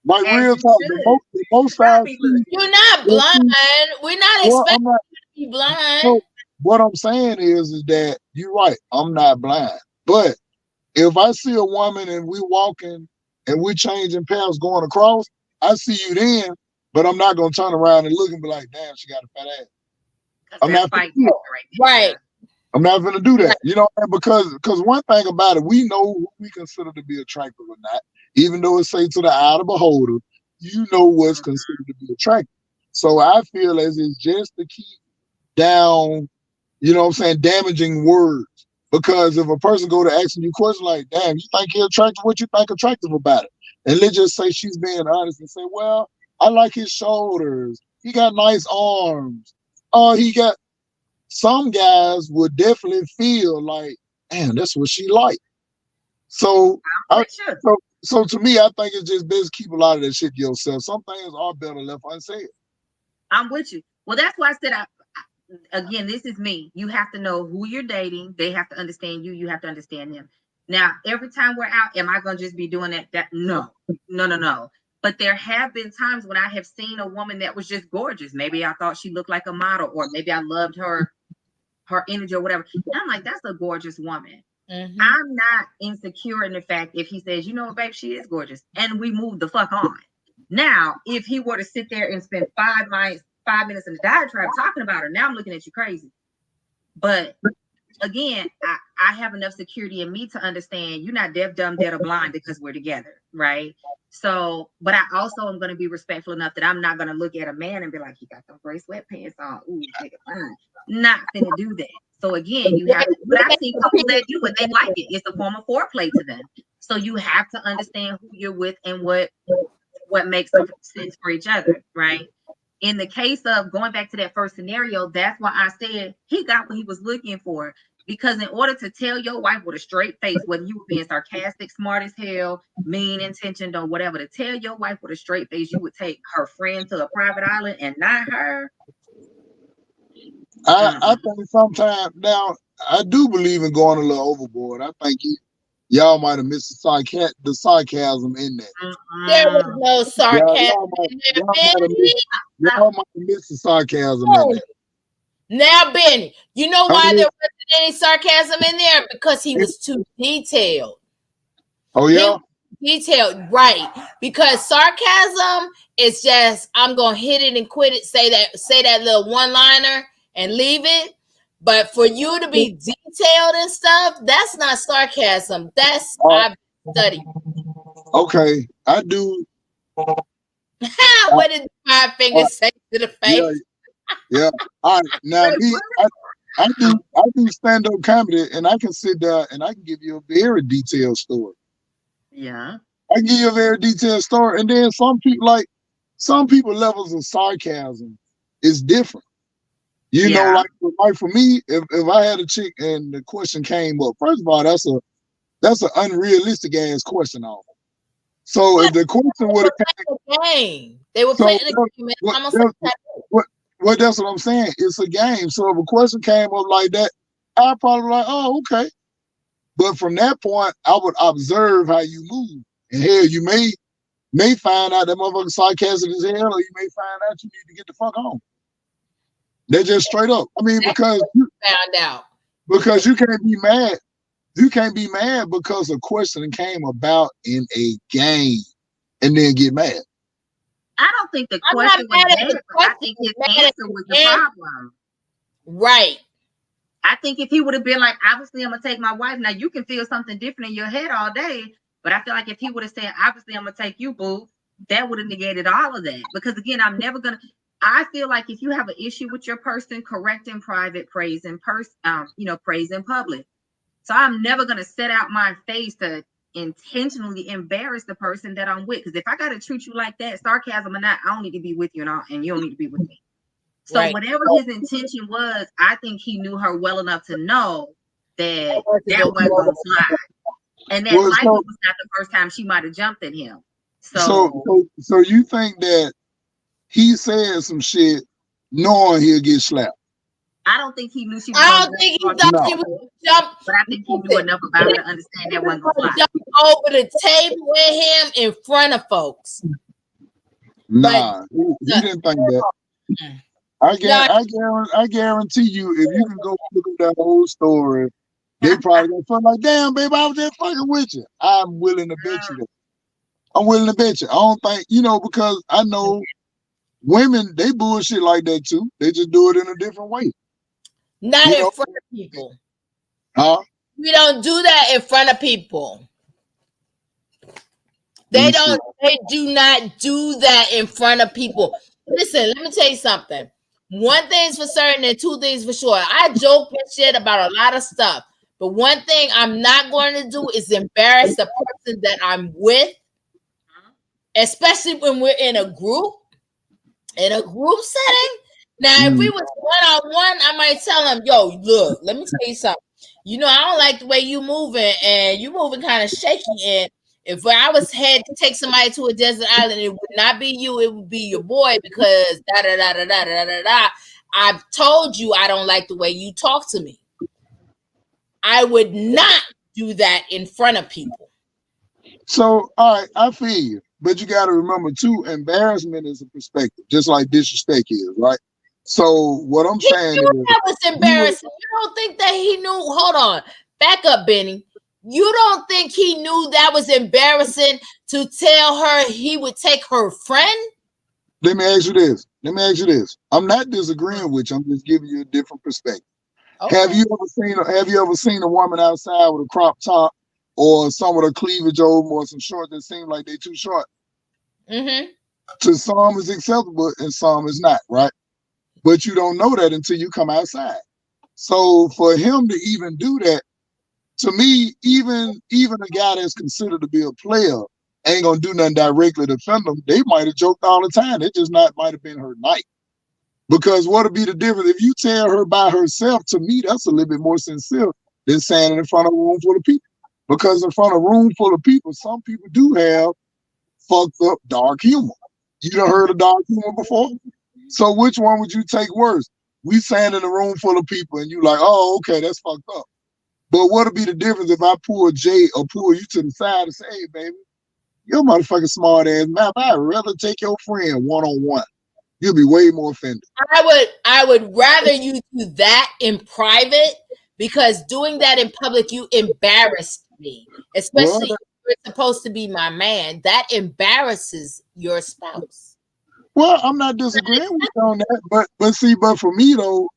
Like As real you talk, should. the most Should I be see, You're not the see- blind. We're not well, I'm expecting not. you to be blind. So what I'm saying is that you're right. I'm not blind, but if I see a woman and we walking and we changing paths going across, I see you then, but I'm not gonna turn around and look and be like, damn, she got a fat ass. Because I'm that's not gonna fight do that. right Right. there. I'm not gonna do Right. that. You know, because one thing about it, we know who we consider to be attractive or not. Even though it say to the eye of the beholder, you know what's Yeah. considered to be attractive. So I feel as it's just to keep down, you know what I'm saying, damaging words. Because if a person go to asking you questions like, damn, you think you're attractive, what you think attractive about it? And let's just say she's being honest and say, well, I like his shoulders. He got nice arms. Oh, he got some guys would definitely feel like, damn, that's what she like. So I With you. so to me, I think it's just best keep a lot of that shit to yourself. Some things are better left unsaid. I'm with you. Well, that's why I said again, this is me. You have to know who you're dating. They have to understand you. You have to understand them. Now, every time we're out, am I gonna just be doing that? No. But there have been times when I have seen a woman that was just gorgeous. Maybe I thought she looked like a model, or maybe I loved her energy or whatever. And I'm like, that's a gorgeous woman. Mhm. I'm not insecure in the fact if he says, you know what, babe, she is gorgeous, and we move the fuck on. Now, if he were to sit there and spend 5 minutes in the diatribe talking about her, now I'm looking at you crazy. But again, I have enough security in me to understand you're not deaf, dumb, dead, or blind because we're together, right? So, but I also am going to be respectful enough that I'm not going to look at a man and be like, he got them gray sweatpants on. Ooh, nigga, fine. Not gonna do that. So again, you have, but I've seen couples that do it. They like it. It's a form of foreplay to them. So you have to understand who you're with and what makes sense for each other, right? In the case of going back to that first scenario, that's why I said he got what he was looking for. Because in order to tell your wife with a straight face, whether you were being sarcastic, smart as hell, mean intentioned, or whatever, to tell your wife with a straight face, you would take her friend to a private island and not her. I think sometimes now I do believe in going a little overboard. I think y'all might have missed the sarcasm in that. There was Mm-mm. no Y'all, sarcasm y'all might in there, y'all might have Benny. missed y'all might have missed the sarcasm in Oh, that. now, Benny, you know I why mean, there wasn't any sarcasm in there? Because he was too detailed. oh He yeah, was detailed, right? Because sarcasm is just I'm gonna hit it and quit it. Say that little one liner and leave it. But for you to be detailed and stuff, that's not sarcasm. That's uh, I've studied. okay. I do. What did the five Uh, fingers say to the yeah, face? yeah. All right. Now Wait, me, what? I do stand up comedy, and I can sit there and I can give you a very detailed story. Yeah. I can give you a very detailed story, and then some people levels of sarcasm is different. You know, Yeah. like for me, if I had a chick and the question came up, first of all, that's an unrealistic ass question off. So if What? the question They would were have came, playing a game. They were so playing a game. It's what, almost that, like what, that's what I'm saying. It's a game. So if a question came up like that, I'd probably like, oh, okay. But from that point, I would observe how you move. And hell, you may find out that motherfucker sarcastic as hell, or you may find out you need to get the fuck on. They're just straight up. I mean, that's what you found out. because you can't be mad. You can't be mad because a question came about in a game and then get mad. I don't think the I'm not question was mad at bad, the but I question. think I'm his mad at answer was the the answer. problem. Right. I think if he would have been like, obviously, I'm gonna take my wife. Now you can feel something different in your head all day, but I feel like if he would have said, obviously, I'm gonna take you, boo, that would have negated all of that. Because again, I'm never gonna. I feel like if you have an issue with your person, correct in private, praise in person, praise in public. So I'm never gonna set out my face to intentionally embarrass the person that I'm with. Because if I gotta treat you like that, sarcasm or not, I don't need to be with you, and you don't need to be with me. So Right. whatever his intention was, I think he knew her well enough to know that that wasn't gonna fly, and that Well, likely was not the first time she might have jumped at him. So you think that he said some shit knowing he'll get slapped? I don't think he knew she was I gonna don't think he jump, thought she was jump. but I think he knew enough about her to understand that wasn't gonna fly. Jump over the table with him in front of folks. Nah, he didn't think that. I guarantee you, if you can go look at that whole story, they probably gonna feel like, damn, baby, I was just fucking with you. I'm willing to bet you that. I'm willing to bet you. I don't think, because I know women, they bullshit like that too. They just do it in a different way. Not in front of people. Huh? We don't do that in front of people. They do not do that in front of people. Listen, let me tell you something. One thing's for certain and two things for sure. I joke and shit about a lot of stuff. But one thing I'm not going to do is embarrass the person that I'm with, especially when we're in a group setting. Now, if we was one-on-one, I might tell him, yo, look, let me tell you something. I don't like the way you moving, and you moving kind of shaky. And if I had to take somebody to a desert island, it would not be you, it would be your boy, because da-da-da-da-da-da-da-da. I've told you I don't like the way you talk to me. I would not do that in front of people. So, all right, I feel you. But you got to remember, too, embarrassment is a perspective, just like disrespect is, right? So what I'm saying is, that was embarrassing. You don't think that he knew? Hold on, back up, Benny. You don't think he knew that was embarrassing to tell her he would take her friend? Let me ask you this. I'm not disagreeing with you. I'm just giving you a different perspective. Okay. Have you ever seen a woman outside with a crop top or some of the cleavage over or some shorts that seem like they're too short? Mm-hmm. To some is acceptable and some is not, right? But you don't know that until you come outside. So for him to even do that, to me, even a guy that's considered to be a player ain't gonna do nothing directly to offend them. They might have joked all the time. It just might have been her night. Because what would be the difference if you tell her by herself? To me, that's a little bit more sincere than standing in front of a room full of people. Because in front of a room full of people, some people do have fucked up dark humor. You done heard of dark humor before? So which one would you take worse? We stand in a room full of people and you like, oh, okay, that's fucked up. But what would be the difference if I pull Jay or pull you to the side and say, hey, baby, you're a motherfucking smart ass man. I'd rather take your friend one-on-one. You'll be way more offended. I would rather you do that in private, because doing that in public, you embarrassed me, especially if you're supposed to be my man. That embarrasses your spouse. Well, I'm not disagreeing with you on that, but for me though,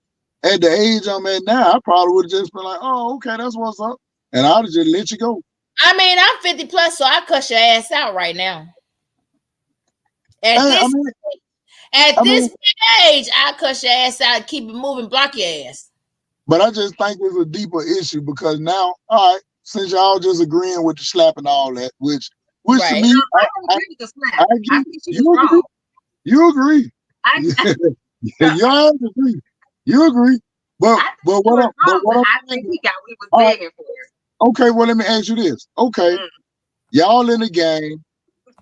at the age I'm at now, I probably would have just been like, oh, okay, that's what's up. And I'd have just let you go. I mean, I'm 50 plus, so I cuss your ass out right now. At this age, I cuss your ass out, keep it moving, block your ass. But I just think it's a deeper issue because now, all right, since y'all just agreeing with the slap and all that, which right. To me, I don't agree with the slap. I think she was wrong. You agree. Y'all agree. You agree. But what I think he got what he was begging for. Okay, well, let me ask you this. Okay, y'all in the game.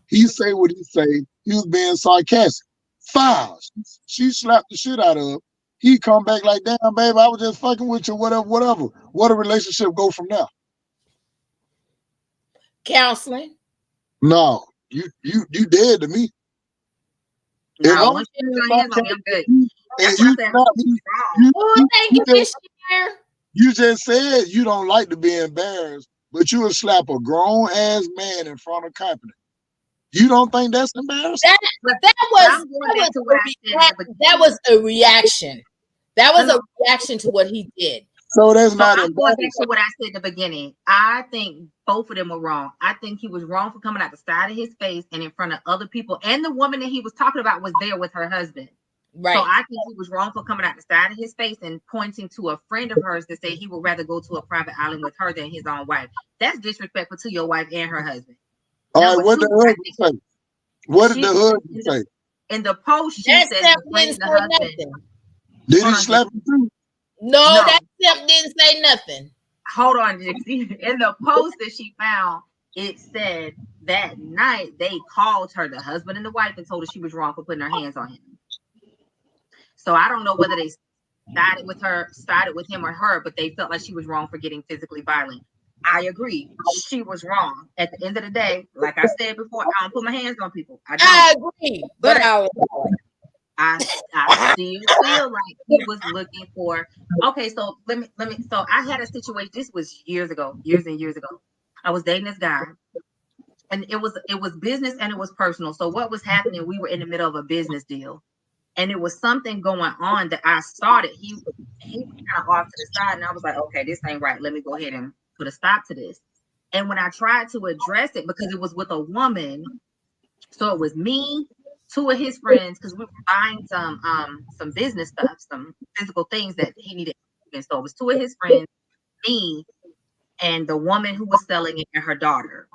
He say what he say. He was being sarcastic. Foul. She slapped the shit out of him. He come back like, damn, babe, I was just fucking with you, whatever. What a relationship go from there? Counseling. No, you dead to me. No, once you put your hands on me, I'm good. You just said you don't like to be embarrassed, but you would slap a grown ass man in front of company. You don't think that's embarrassing? That was a reaction. That was a reaction to what he did. So that's not I'm going back to what I said in the beginning. I think both of them were wrong. I think he was wrong for coming out the side of his face and in front of other people. And the woman that he was talking about was there with her husband. So Right. I think he was wrong for coming out the side of his face and pointing to a friend of hers to say he would rather go to a private island with her than his own wife. That's disrespectful to your wife and her husband. All right, Number what the two, I think husband say? What did the she husband say? in the post she That says Simp the friend, didn't the say husband. nothing. Did Hold he on, slap Gypsy. him too? No, that No, Simp didn't say nothing. hold on, Gypsy. In the post that she found, it said that night they called her, the husband and the wife, and told her she was wrong for putting her hands on him. So I don't know whether they sided with him or her, but they felt like she was wrong for getting physically violent. I agree. She was wrong. At the end of the day, like I said before, I don't put my hands on people. I don't. I agree, but But I I still feel like he was looking for. Okay, so let me. So I had a situation. This was years ago, years and years ago. I was dating this guy, and it was business and it was personal. So what was happening? We were in the middle of a business deal, and it was something going on that I started. He was kind of off to the side, and I was like, okay, this ain't right. Let me go ahead and put a stop to this. And when I tried to address it, because it was with a woman, so it was me, two of his friends, because we were buying some business stuff, some physical things that he needed. And so it was two of his friends, me, and the woman who was selling it and her daughter.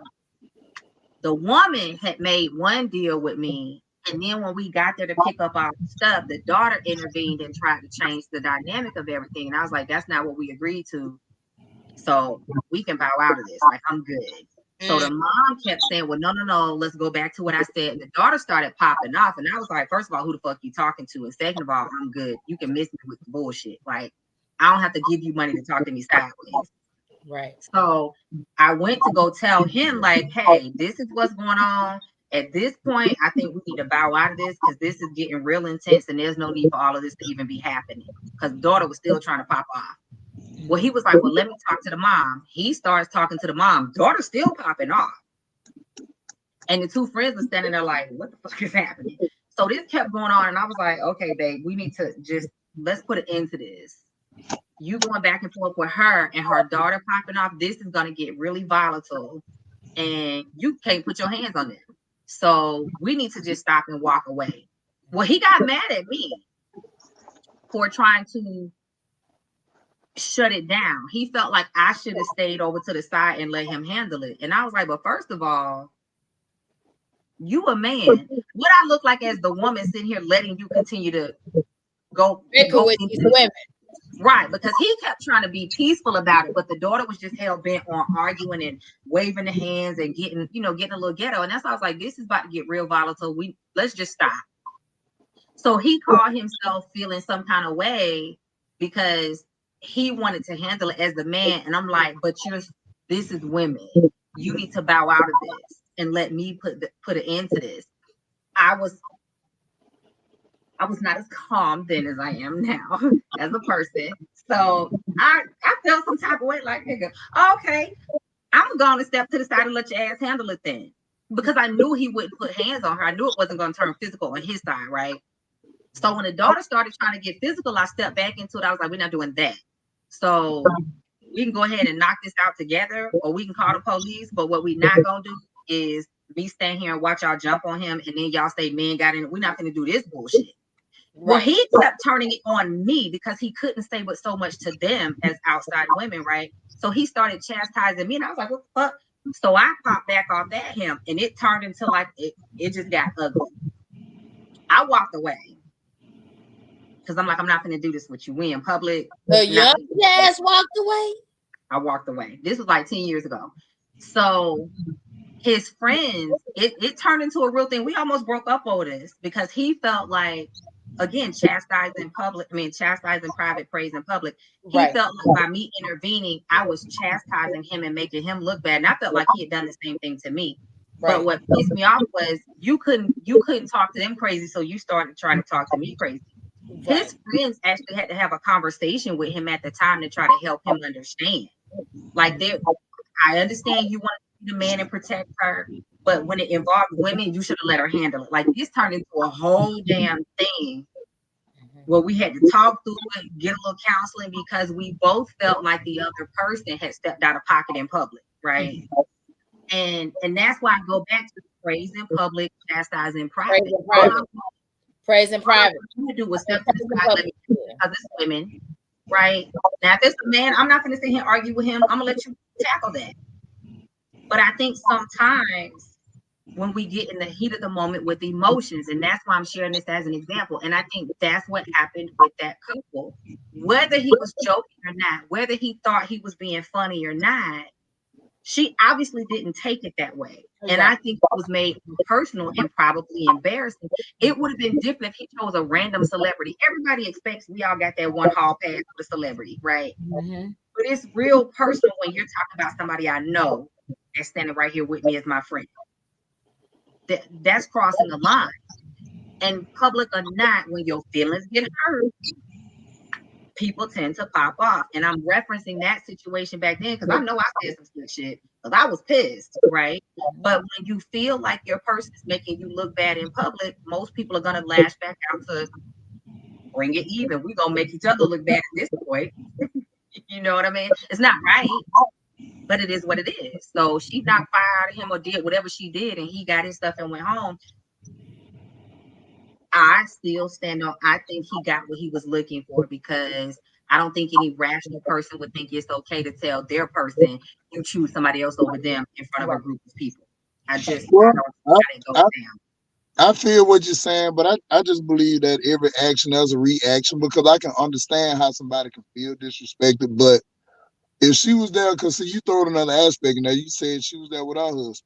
The woman had made one deal with me, and then when we got there to pick up our stuff, the daughter intervened and tried to change the dynamic of everything. And I was like, that's not what we agreed to. So we can bow out of this. Like, I'm good. So the mom kept saying, well, no, no, no, let's go back to what I said. And the daughter started popping off. And I was like, first of all, who the fuck you talking to? And second of all, I'm good. You can miss me with the bullshit. Like, I don't have to give you money to talk to me sideways. right. So I went to go tell him, like, hey, this is what's going on. At this point, I think we need to bow out of this because this is getting real intense and there's no need for all of this to even be happening. Because daughter was still trying to pop off. Well, he was like, well, let me talk to the mom. He starts talking to the mom. Daughter still popping off. And the two friends are standing there like, what the fuck is happening? So this kept going on. And I was like, okay, babe, we need to just, let's put an end to this. You going back and forth with her and her daughter popping off. This is going to get really volatile. And you can't put your hands on them. So we need to just stop and walk away. Well, he got mad at me for trying to shut it down. He felt like I should have stayed over to the side and let him handle it. And I was like, but first of all, you a man. What I look like as the woman sitting here letting you continue to go With these women. right, because he kept trying to be peaceful about it, but the daughter was just hell bent on arguing and waving the hands and getting a little ghetto. And that's why I was like, this is about to get real volatile. Let's just stop. So he called himself feeling some kind of way because he wanted to handle it as the man. And I'm like, but this is women. You need to bow out of this and let me put an end to this. I was not as calm then as I am now as a person. So I felt some type of way like, nigga, okay, I'm going to step to the side and let your ass handle it then. Because I knew he wouldn't put hands on her. I knew it wasn't going to turn physical on his side, right? So when the daughter started trying to get physical, I stepped back into it. I was like, we're not doing that. So we can go ahead and knock this out together, or we can call the police. But what we're not going to do is me stand here and watch y'all jump on him, and then y'all say men got in. We're not going to do this bullshit. Right. Well, he kept turning it on me because he couldn't say but so much to them as outside women, right? So he started chastising me, and I was like, what the fuck? So I popped back off at him, and it turned into like it just got ugly. I walked away because I'm like, I'm not going to do this with you. We in public. The young ass walked away. I walked away. This was like 10 years ago. So his friends, it turned into a real thing. We almost broke up over this because he felt like, again, chastising private, praise in public. He felt like by me intervening, I was chastising him and making him look bad. And I felt like he had done the same thing to me. Right. But what pissed me off was you couldn't talk to them crazy, so you started trying to talk to me crazy. Right. His friends actually had to have a conversation with him at the time to try to help him understand. Like, I understand you want to be the man and protect her, but when it involved women, you should have let her handle it. Like, this turned into a whole damn thing where we had to talk through it, get a little counseling, because we both felt like the other person had stepped out of pocket in public, right? And that's why I go back to praise in public, chastise in private. Praise in All I private. want you to do was step to the side, let me because it's women, right? Now, if it's a man, I'm not going to sit here and argue with him. I'm going to let you tackle that. But I think sometimes when we get in the heat of the moment with emotions, and that's why I'm sharing this as an example. And I think that's what happened with that couple. Whether he was joking or not, whether he thought he was being funny or not, she obviously didn't take it that way. And I think it was made personal and probably embarrassing. It would have been different if he chose a random celebrity. Everybody expects we all got that one hall pass with a celebrity, right? Mm-hmm. But it's real personal when you're talking about somebody I know that's standing right here with me as my friend. That's crossing the line. And public or not, when your feelings get hurt, people tend to pop off. And I'm referencing that situation back then because I know I said some good shit because I was pissed, right? But when you feel like your person is making you look bad in public, most people are going to lash back out to bring it even. We're going to make each other look bad at this point. You know what I mean? It's not right, but it is what it is. So she knocked fire out of him or did whatever she did, and he got his stuff and went home. I still stand on, I think he got what he was looking for because I don't think any rational person would think it's okay to tell their person you choose somebody else over them in front of a group of people. I don't see Well, how that goes I, down. I feel what you're saying, but I just believe that every action has a reaction because I can understand how somebody can feel disrespected. But if she was there, because see, you throw another aspect in there, you said she was there with her husband.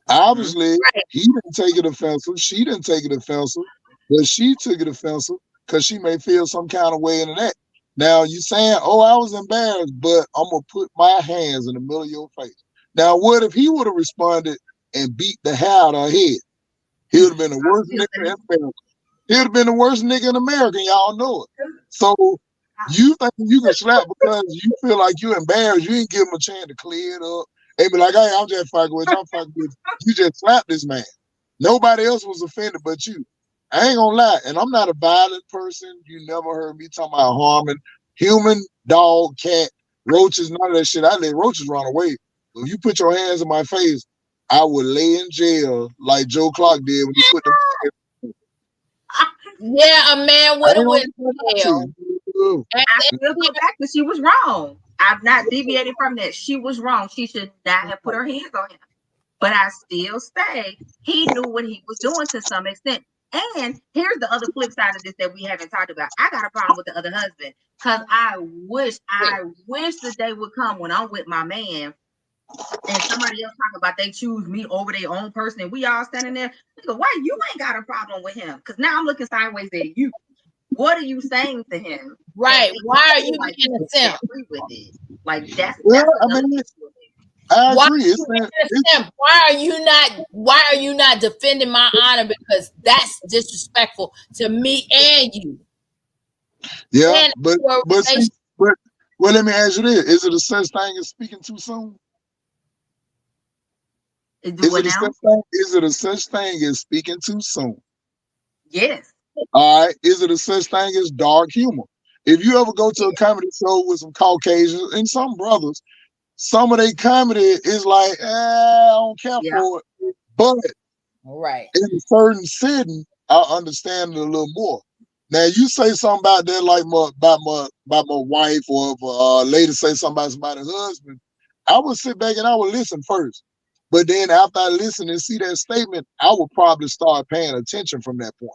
Obviously, Right. he didn't take it offensive. She didn't take it offensive, but she took it offensive because she may feel some kind of way into that. Now you saying, "Oh, I was embarrassed," but I'm gonna put my hands in the middle of your face. Now, what if he would have responded and beat the hell out of her head? He would have been the worst nigga in America. He'd have been the worst nigga in America. Y'all know it. So you think you can slap because you feel like you're embarrassed. You didn't give him a chance to clear it up. They be like, "Hey, I'm just fucking with you. I'm fucking with you." You just slapped this man. Nobody else was offended but you. I ain't gonna lie. And I'm not a violent person. You never heard me talking about harming human, dog, cat, roaches, none of that shit. I let roaches run away. If you put your hands in my face, I would lay in jail like Joe Clark did when he put them. Yeah, a man I would have ain't went gonna to to hell. you. And I still go back that she was wrong. I've not deviated from that. She was wrong. She should not have put her hands on him. But I still say he knew what he was doing to some extent. And here's the other flip side of this that we haven't talked about. I got a problem with the other husband because I wish the day would come when I'm with my man and somebody else talk about they choose me over their own person and we all standing there. Nigga, why you ain't got a problem with him? Because now I'm looking sideways at you. What are you saying to him? right. Why are you Like being you a simp? agree with it? Like that's Well, I another mean, issue. I Why agree. are you being a simp? Why are you not defending my honor? Because that's disrespectful to me and you. Yeah, And but our but see, relationship. but well, let me ask you this: is it a such thing as speaking too soon? Do Is what it a now? such thing? Is it a such thing as speaking too soon? Yes. All right. Is it a such thing as dark humor? If you ever go to a comedy show with some Caucasians and some brothers, some of their comedy is like, I don't care Yeah. for it. But Right. in a certain setting, I understand it a little more. Now you say something about that, like about my wife, or if a lady say something about somebody's husband, I would sit back and I would listen first. But then after I listen and see that statement, I would probably start paying attention from that point.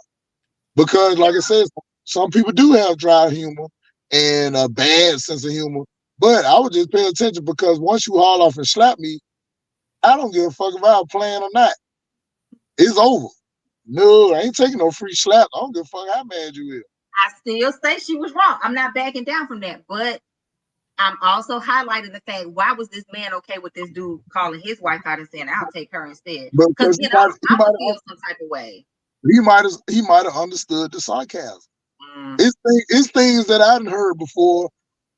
Because, like I said, some people do have dry humor and a bad sense of humor. But I would just pay attention because once you haul off and slap me, I don't give a fuck if I'm playing or not. It's over. No, I ain't taking no free slap. I don't give a fuck how mad you is. I still say she was wrong. I'm not backing down from that. But I'm also highlighting the fact, why was this man okay with this dude calling his wife out and saying, I'll take her instead? But Because because then I'm going to feel some type of way. he might have understood the sarcasm. Mm. It's things that I hadn't heard before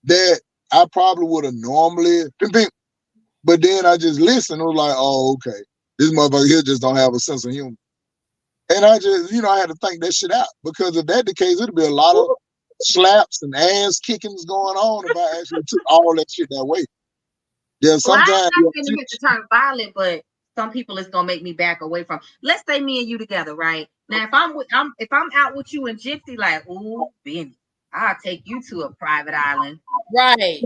that I probably would have normally, but then I just listened. It was like, oh, okay, this motherfucker here just don't have a sense of humor. And I just, I had to think that shit out because if that the case, it'd be a lot of slaps and ass kickings going on if I actually took all that shit that way. Yeah, Well, I'm sometimes not going to hit the term violent, but some people it's gonna make me back away from. Let's say me and you together, right? Now, if I'm out with you and Gypsy, like, ooh, Benny, I'll take you to a private island. Right.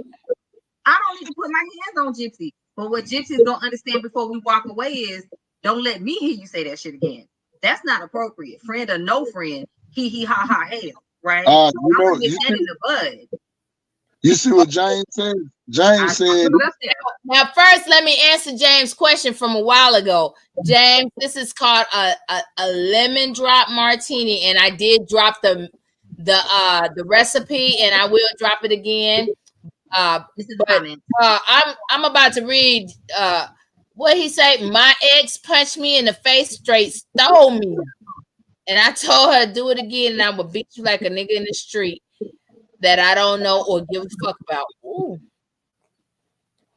I don't need to put my hands on Gypsy. But what Gypsy's gonna understand before we walk away is, don't let me hear you say that shit again. That's not appropriate. Friend or no friend, he ha ha hell, right? So You I'm know, gonna nip that in the bud. you see what James said? I James said, put it up there. Now, first, let me answer James' question from a while ago. James, this is called a lemon drop martini, and I did drop the recipe, and I will drop it again. This is But comment. I'm about to read what he said. My ex punched me in the face, straight stole me, and I told her do it again, and I would beat you like a nigga in the street that I don't know or give a fuck about. Ooh.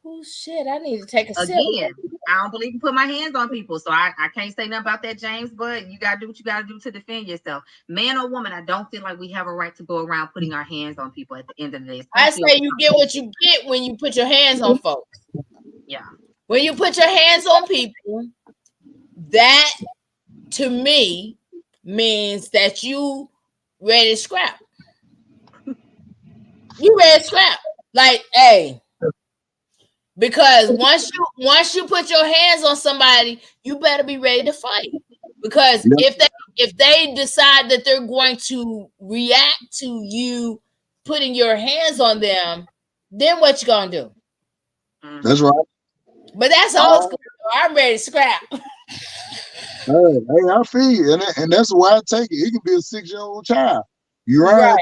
Oh shit! I need to take a sip. Again, I don't believe in put my hands on people, so I can't say nothing about that, James. But you gotta do what you gotta do to defend yourself, man or woman. I don't feel like we have a right to go around putting our hands on people at the end of the day. I say you get what you get when you put your hands on folks. Yeah. When you put your hands on people, that to me means that you ready to scrap. You ready to scrap. Like, hey. Because once you put your hands on somebody, you better be ready to fight. Because if they decide that they're going to react to you putting your hands on them, then what you gonna do? that's right. But that's old school. I'm ready to scrap. Hey, I feel you, and that's why I take it. It could be a 6-year-old child. You're Right.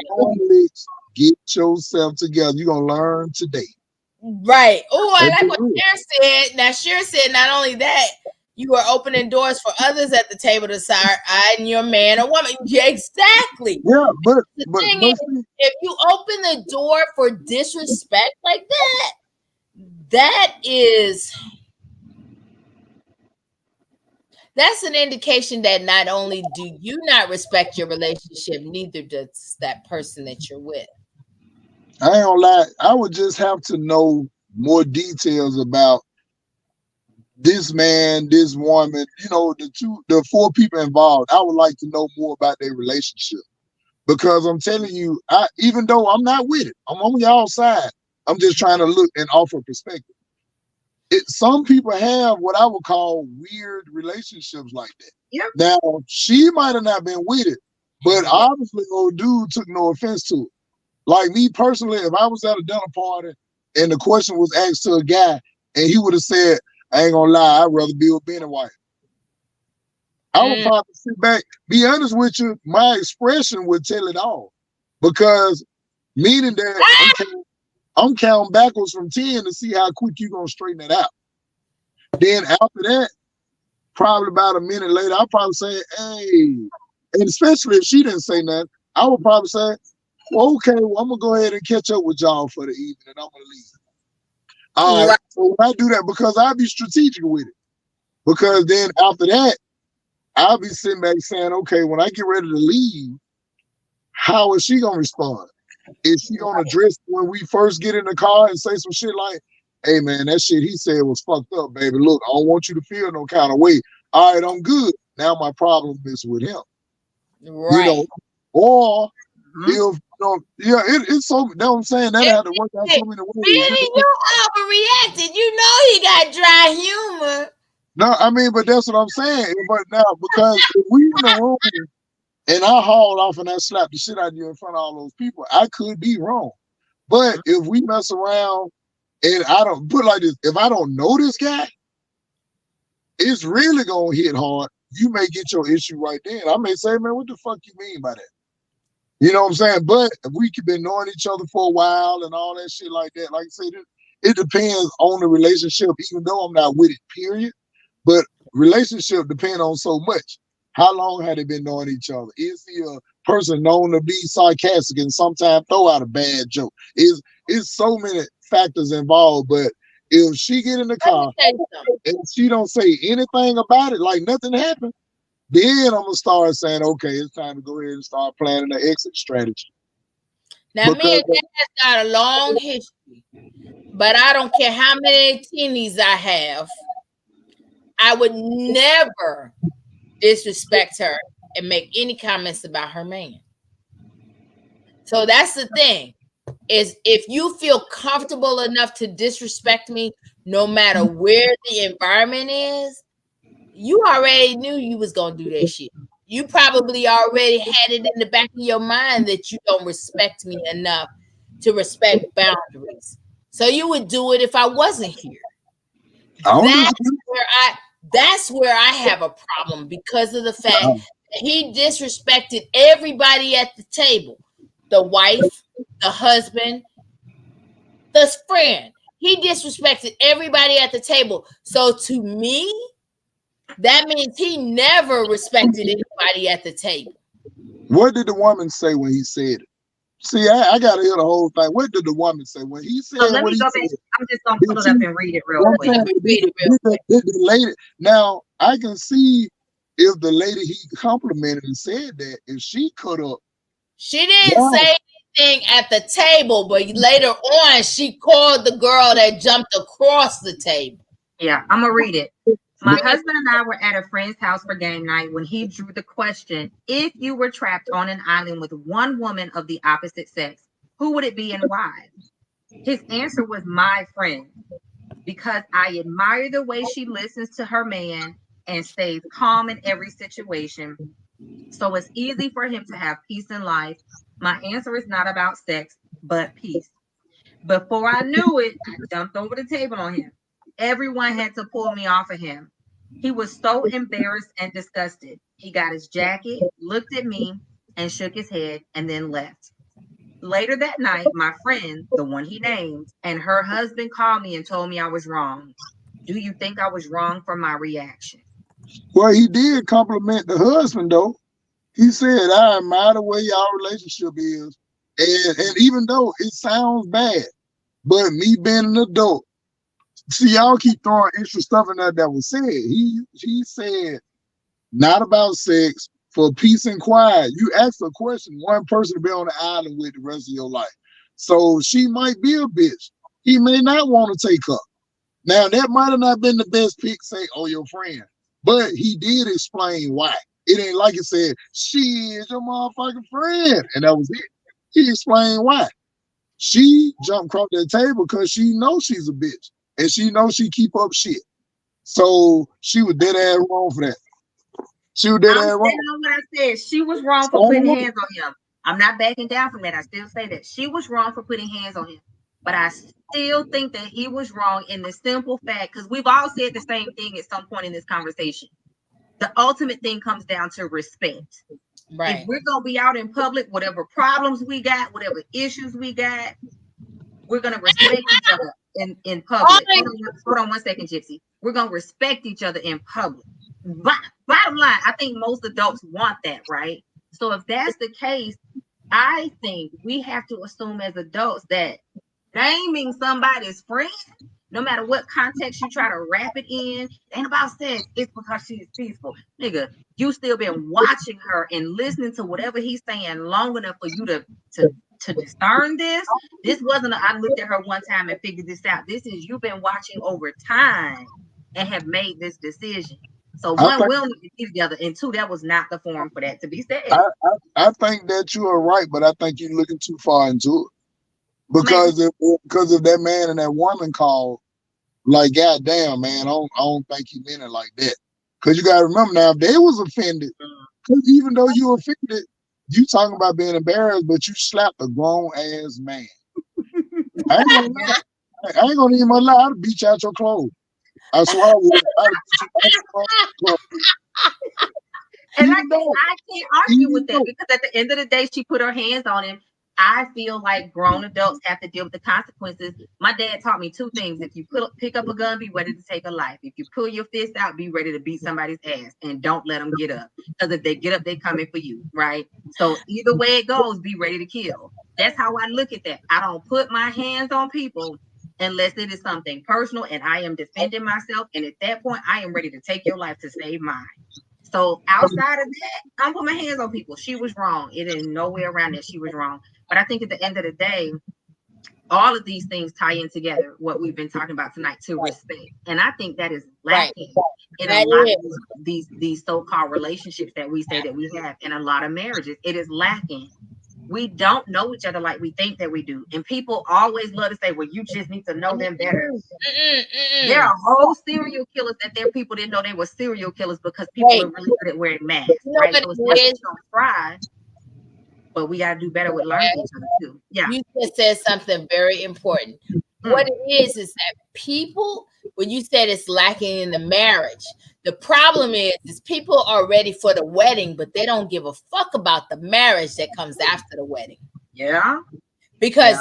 Get yourself together. You're gonna learn today. Right. Oh, I like what Cher said. Now, Cher said not only that, you are opening doors for others at the table to start eyeing your man or woman. Yeah, exactly. Yeah, but thing is, if you open the door for disrespect like that, that's an indication that not only do you not respect your relationship, neither does that person that you're with. I ain't gonna lie. I would just have to know more details about this man, this woman, the 4 people involved. I would like to know more about their relationship, because I'm telling you, even though I'm not with it, I'm on y'all side. I'm just trying to look and offer perspective. Some people have what I would call weird relationships like that. Yep. Now, she might have not been with it, but obviously old dude took no offense to it. Like me personally, if I was at a dinner party and the question was asked to a guy and he would have said, I ain't gonna lie, I'd rather be with Benny White, I would probably sit back. Be honest with you, my expression would tell it all. Because meaning that I'm counting backwards from 10 to see how quick you're gonna straighten it out. Then after that, probably about a minute later, I'll probably say, hey, and especially if she didn't say nothing, I would probably say, well, okay, well, I'm gonna go ahead and catch up with y'all for the evening and I'm gonna leave. All right. So when I do that, because I'll be strategic with it. Because then after that, I'll be sitting back saying, okay, when I get ready to leave, how is she gonna respond? Is she gonna address when we first get in the car and say some shit like, hey man, that shit he said was fucked up, baby. Look, I don't want you to feel no kind of way. All right, I'm good. Now my problem is with him. Right. Or if it's so, you know what I'm saying? That had to work out so many ways. You overreacted. You know he got dry humor. No, I mean, but that's what I'm saying. But now, because if we in the room and I haul off and I slap the shit out of you in front of all those people, I could be wrong. But if we mess around and I don't put it like this, if I don't know this guy, it's really gonna hit hard. You may get your issue right then. I may say, man, what the fuck you mean by that? You know what I'm saying? But if we could been knowing each other for a while and all that shit like that, like I said, it depends on the relationship, even though I'm not with it, period. But relationship depend on so much. How long had they been knowing each other? Is he a person known to be sarcastic and sometimes throw out a bad joke? Is so many factors involved. But if she get in the car and she don't say anything about it, like nothing happened, then I'm gonna start saying, okay, it's time to go ahead and start planning an exit strategy. Now, me and Dad has got a long history, but I don't care how many teenies I have. I would never disrespect her and make any comments about her man. So that's the thing, is if you feel comfortable enough to disrespect me, no matter where the environment is, you already knew you was gonna do that shit. You probably already had it in the back of your mind that you don't respect me enough to respect boundaries. So you would do it if I wasn't here. I don't That's disagree. where I have a problem, because of the fact that he disrespected everybody at the table. The wife, the husband, the friend. He disrespected everybody at the table. So to me, that means he never respected anybody at the table. What did the woman say when he said it? See, I gotta hear the whole thing. What did the woman say when he said So let what me he go back. said? I'm just gonna Did pull it she, up and read it real what I'm quick. saying, Read it real quick. did the lady, now I can see if the lady he complimented and said that, if she could have, She didn't wow, say anything at the table, but later on, she called the girl that jumped across the table. Yeah, I'm gonna read it. My Read it. husband and I were at a friend's house for game night when he drew the question: if you were trapped on an island with one woman of the opposite sex, who would it be and why? His answer was my friend, because I admire the way she listens to her man and stays calm in every situation. So it's easy for him to have peace in life. My answer is not about sex, but peace. Before I knew it, I jumped over the table on him. Everyone had to pull me off of him. He was so embarrassed and disgusted. He got his jacket, looked at me, and shook his head, and then left. Later that night, my friend, the one he named, and her husband called me and told me I was wrong. Do you think I was wrong for my reaction? well, he did compliment the husband though. He said, I admire the way y'all relationship is. And even though it sounds bad, but me being an adult, see, y'all keep throwing extra stuff in there that was said. He said, not about sex, for peace and quiet. You ask a question, one person to be on the island with the rest of your life. So she might be a bitch. He may not want to take her. Now, that might have not been the best pick, say, oh, your friend. But he did explain why. It ain't like he said, she is your motherfucking friend. And that was it. He explained why. She jumped across that table because she knows she's a bitch. And she knows she keep up shit. So she was dead ass wrong for that. She was dead I'm ass wrong. standing on what I said. She was wrong for putting hands on him. I'm not backing down from that. I still say that she was wrong for putting hands on him. But I still think that he was wrong in the simple fact, because we've all said the same thing at some point in this conversation. The ultimate thing comes down to respect. If Right. we're going to be out in public, whatever problems we got, whatever issues we got, we're going to respect each other in public. Hold on 1 second, Gypsy. We're going to respect each other in public. Bottom line, I think most adults want that, right? So if that's the case, I think we have to assume as adults that naming somebody's friend, no matter what context you try to wrap it in, ain't about sex. It's because she's peaceful. Nigga, you still been watching her and listening to whatever he's saying long enough for you to discern this. This wasn't I looked at her one time and figured this out. This is you've been watching over time and have made this decision. So I one, think we'll need to be together, and two, that was not the forum for that to be said. I think that you are right, but I think you're looking too far into it. Maybe. Because if that man and that woman called, like, goddamn, man, I don't think he meant it like that. Because you gotta remember now, if they was offended, because even though you offended, you talking about being embarrassed, but you slapped a grown ass man. I ain't gonna lie. I ain't gonna even lie. I'd beat you out your clothes. I swear I would. I'd beat you out your clothes. And Even though, I can't argue with that, because at the end of the day, she put her hands on him. I feel like grown adults have to deal with the consequences. My dad taught me two things: if you pick up a gun, be ready to take a life. If you pull your fist out, be ready to beat somebody's ass, and don't let them get up. Because if they get up, they coming for you, right? So either way it goes, be ready to kill. That's how I look at that. I don't put my hands on people unless it is something personal and I am defending myself. And at that point, I am ready to take your life to save mine. So outside of that, I'm putting my hands on people. She was wrong. It is no way around that. She was wrong. But I think at the end of the day, all of these things tie in together, what we've been talking about tonight, to respect. And I think that is Right. lacking in a That lot is. of these so-called relationships that we say that we have, in a lot of marriages. It is lacking. We don't know each other like we think that we do. And people always love to say, well, you just need to know them better. There are whole serial killers that their people didn't know they were serial killers because people Right. are really good at wearing masks, You know right? what So it's it not that is? we don't try, but we got to do better with learning each other too. Yeah. You just said something very important. What it is that people, when you said it's lacking in the marriage, the problem is people are ready for the wedding, but they don't give a fuck about the marriage that comes after the wedding. Yeah. Because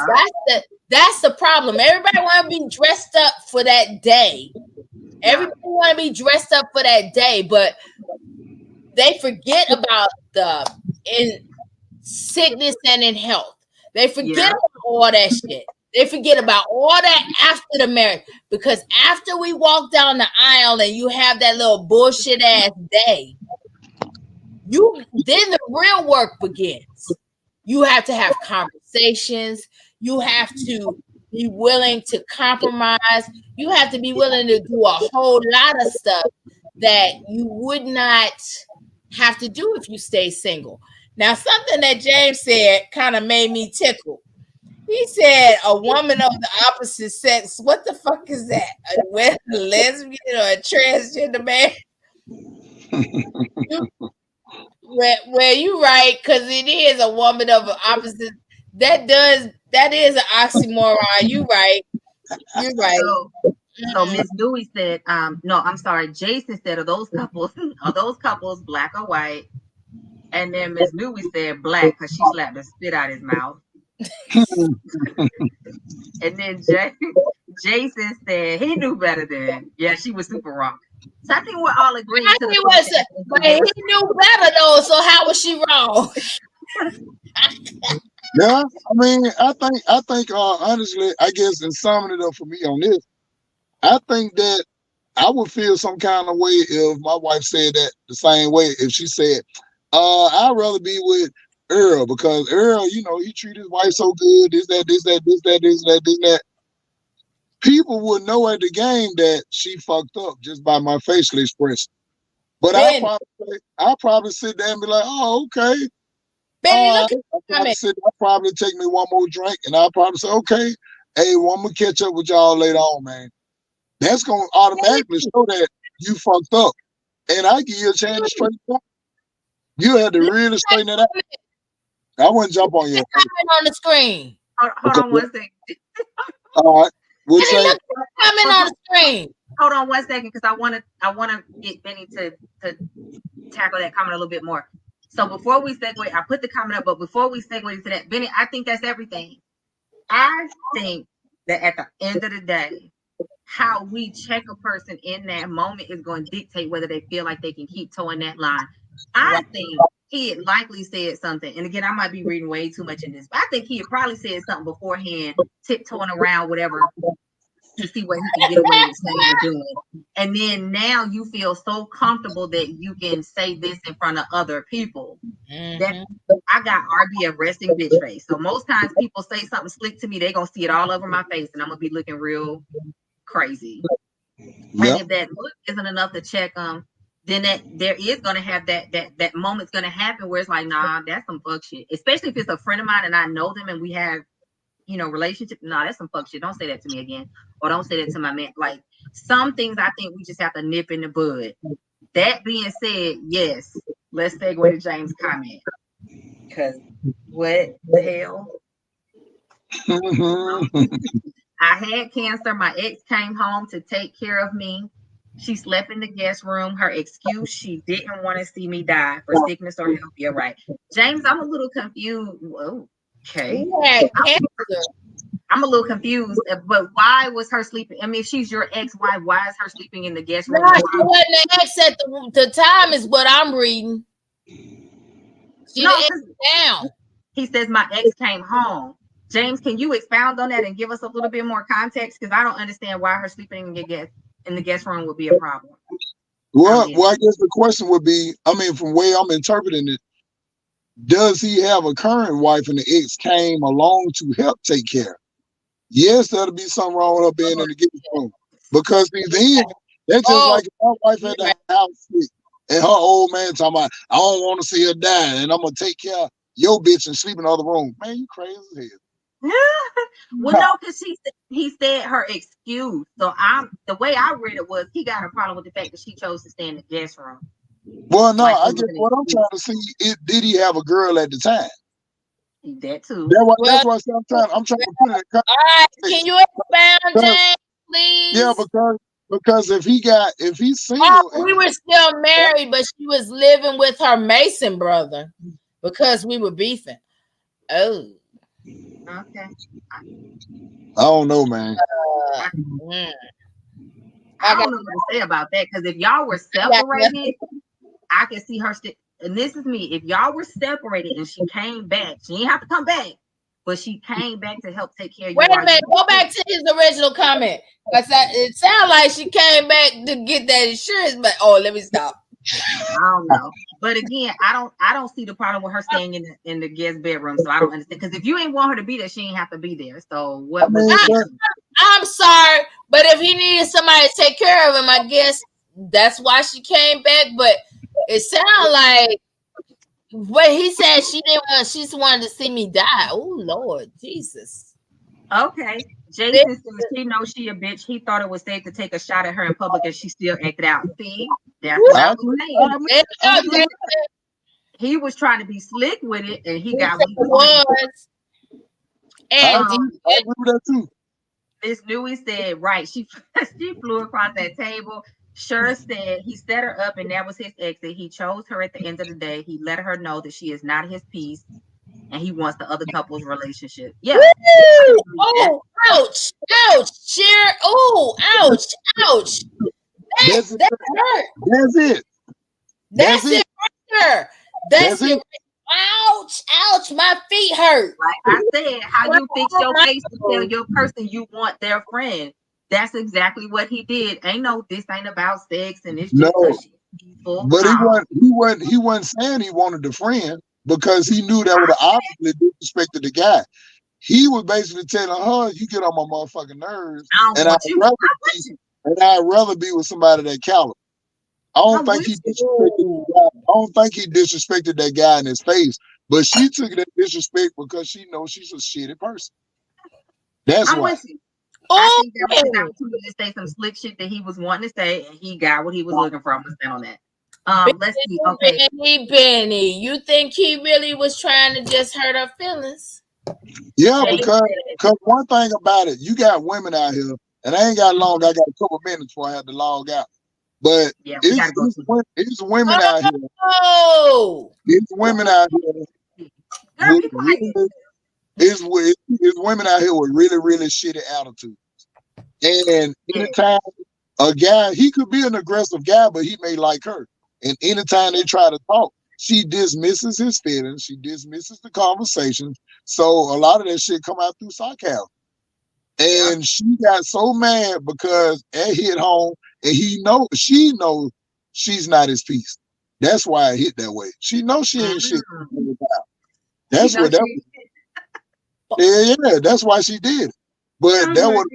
Yeah. that's the problem. Everybody want to be dressed up for that day. Yeah. Everybody want to be dressed up for that day, but they forget about the in sickness and in health. They forget Yeah. about all that shit. They forget about all that after the marriage. Because after we walk down the aisle and you have that little bullshit ass day, then the real work begins. You have to have conversations. You have to be willing to compromise. You have to be willing to do a whole lot of stuff that you would not have to do if you stay single. Now, something that James said kind of made me tickle. He said a woman of the opposite sex. What the fuck is that? A lesbian or a transgender man? Well, you right, because it is a woman of the opposite. That is an oxymoron. You right. You're right. So Miss Dewey said, no, I'm sorry. Jason said, are those couples black or white? And then Miss Dewey said black because she slapped the spit out his mouth. And then Jason said he knew better than. Yeah, she was super wrong. So I think we're all agreeing to the but he knew better though. So how was she wrong? Yeah, I mean, I think, honestly, I guess in summing it up for me on this, I think that I would feel some kind of way if my wife said that the same way. If she said, I'd rather be with Earl because Earl, you know, he treat his wife so good, this, that, this, that, this, that, this, that, this, that. People would know at the game that she fucked up just by my facial expression. But I'll probably sit there and be like, oh, okay. Benny, look at I'll probably take me one more drink and I'll probably say, okay, hey, well, I'm going to catch up with y'all later on, man. That's going to automatically show that you fucked up. And I give you a chance to straighten it out. You had to really straighten it out. I wouldn't jump on you. Comment on the screen. Hold on one second. All right. We'll say, comment on the screen. Hold on one second, because I want to get Benny to tackle that comment a little bit more. So before we segue, I put the comment up, but before we segue into that, Benny, I think that's everything. I think that at the end of the day, how we check a person in that moment is going to dictate whether they feel like they can keep towing that line. I think he had likely said something, and again, I might be reading way too much in this, but I think he had probably said something beforehand, tiptoeing around whatever to see what he can get away with saying or doing. And then now you feel so comfortable that you can say this in front of other people. That I got RB a resting bitch face. So most times people say something slick to me, they're gonna see it all over my face, and I'm gonna be looking real crazy. And if that look isn't enough to check them, then that there is gonna have that moment's gonna happen where it's like, nah, that's some fuck shit. Especially if it's a friend of mine and I know them and we have, you know, relationship. Nah, that's some fuck shit. Don't say that to me again, or don't say that to my man. Like, some things I think we just have to nip in the bud. That being said, yes, let's segue to James' comment. Because what the hell? I had cancer. My ex came home to take care of me. She slept in the guest room. Her excuse, she didn't want to see me die for sickness or health. You're right. James, I'm a little confused. Whoa, okay. I'm a little confused, but why was her sleeping? I mean, if she's your ex-wife, why is her sleeping in the guest room? No, she wasn't the ex at the time, is what I'm reading. She down. He says my ex came home. James, can you expound on that and give us a little bit more context? Because I don't understand why her sleeping in the guest room would be a problem. Well, I guess the question would be, I mean, from where I'm interpreting it, does he have a current wife and the ex came along to help take care? yes, there'll be something wrong with her being in the guest room. Because then that's just Oh, like if my wife you at the right. house sick and her old man talking about, I don't want to see her die and I'm gonna take care of your bitch and sleep in the other room. Man, you crazy as Well, hell. no, because he said her excuse. So the way I read it was he got a problem with the fact that she chose to stay in the guest room. Well, no, Like I it was guess an what I'm excuse. trying to see is did he have a girl at the time? That too. Well, That's why I said I'm trying to put it in all right. context. Can you expound, Because, James, yeah, please? because if he's Oh, single and we were still married, but she was living with her Mason brother because we were beefing. Oh, Okay. I don't know, man. uh, I, mm. I I got, don't know what to say about that because if y'all were I got separated, I can see her still. And this is me. If y'all were separated and she came back, she didn't have to come back, but she came back to help take care of you Wait a while you minute. Go back to his original comment. It sounds like she came back to get that insurance, but let me stop. I don't know. But again, I don't see the problem with her staying in the guest bedroom. So I don't understand. Because if you ain't want her to be there, she ain't have to be there. So I what was mean, the I, issue? I'm sorry, but if he needed somebody to take care of him, I guess that's why she came back. But it sounds like what he said she didn't want. She just wanted to see me die. Oh Lord Jesus! Okay. Jason says she knows she a bitch. He thought it was safe to take a shot at her in public and she still acted out. See, that's what I I was agree. saying. I There you agree. go, He was trying to be slick with it and he Jason. got what he It wanted. was, I and agree. I agree with that too. Miss Newey said, right, she she flew across that table. Sure said he set her up and that was his exit. He chose her at the end of the day. He let her know that she is not his piece and he wants the other couple's relationship. Yeah, I can woo! agree with that. Oh, ouch, ouch, cheer! Oh, ouch, ouch! That's it. That hurt. That's it. That's That's it. it right there. That's That's it. it. Ouch, ouch! My feet hurt. Like I said, how you fix Oh your my face to tell your person you want their friend. That's exactly what he did. Ain't no, this ain't about sex and it's just No, because she's peaceful. but No. he wasn't saying he wanted a friend because he knew that would I have said, obviously disrespected the guy. He was basically telling her, "You get on my motherfucking nerves, I don't and want you. I want you. I'd rather be with somebody that caliber." I don't I'm think with he you. disrespected the guy. I don't think he disrespected that guy in his face, but she took that disrespect because she knows she's a shitty person. That's I'm why. with you. I Oh, think that was his opportunity to say some slick shit that he was wanting to say, and he got what he was looking for. I'm gonna stand on that. Let's see. Okay, Benny. You think he really was trying to just hurt her feelings? Yeah, James said, because one thing about it, you got women out here, and I ain't got long. I got a couple minutes before I have to log out. But yeah, we gotta go to it's women out here. Oh, It's women out here girl, with be quiet. really. It's women out here with really really shitty attitude. And Yeah, anytime a guy, he could be an aggressive guy, but he may like her. And anytime they try to talk, she dismisses his feelings. She dismisses the conversation. So a lot of that shit come out through sarcasm. yeah. And she got so mad because it hit home, and she knows she's not his piece. That's why it hit that way. She knows she ain't shit. Mm-hmm. She That's knows what that. she. Yeah. That's why she did it. But Oh that my would.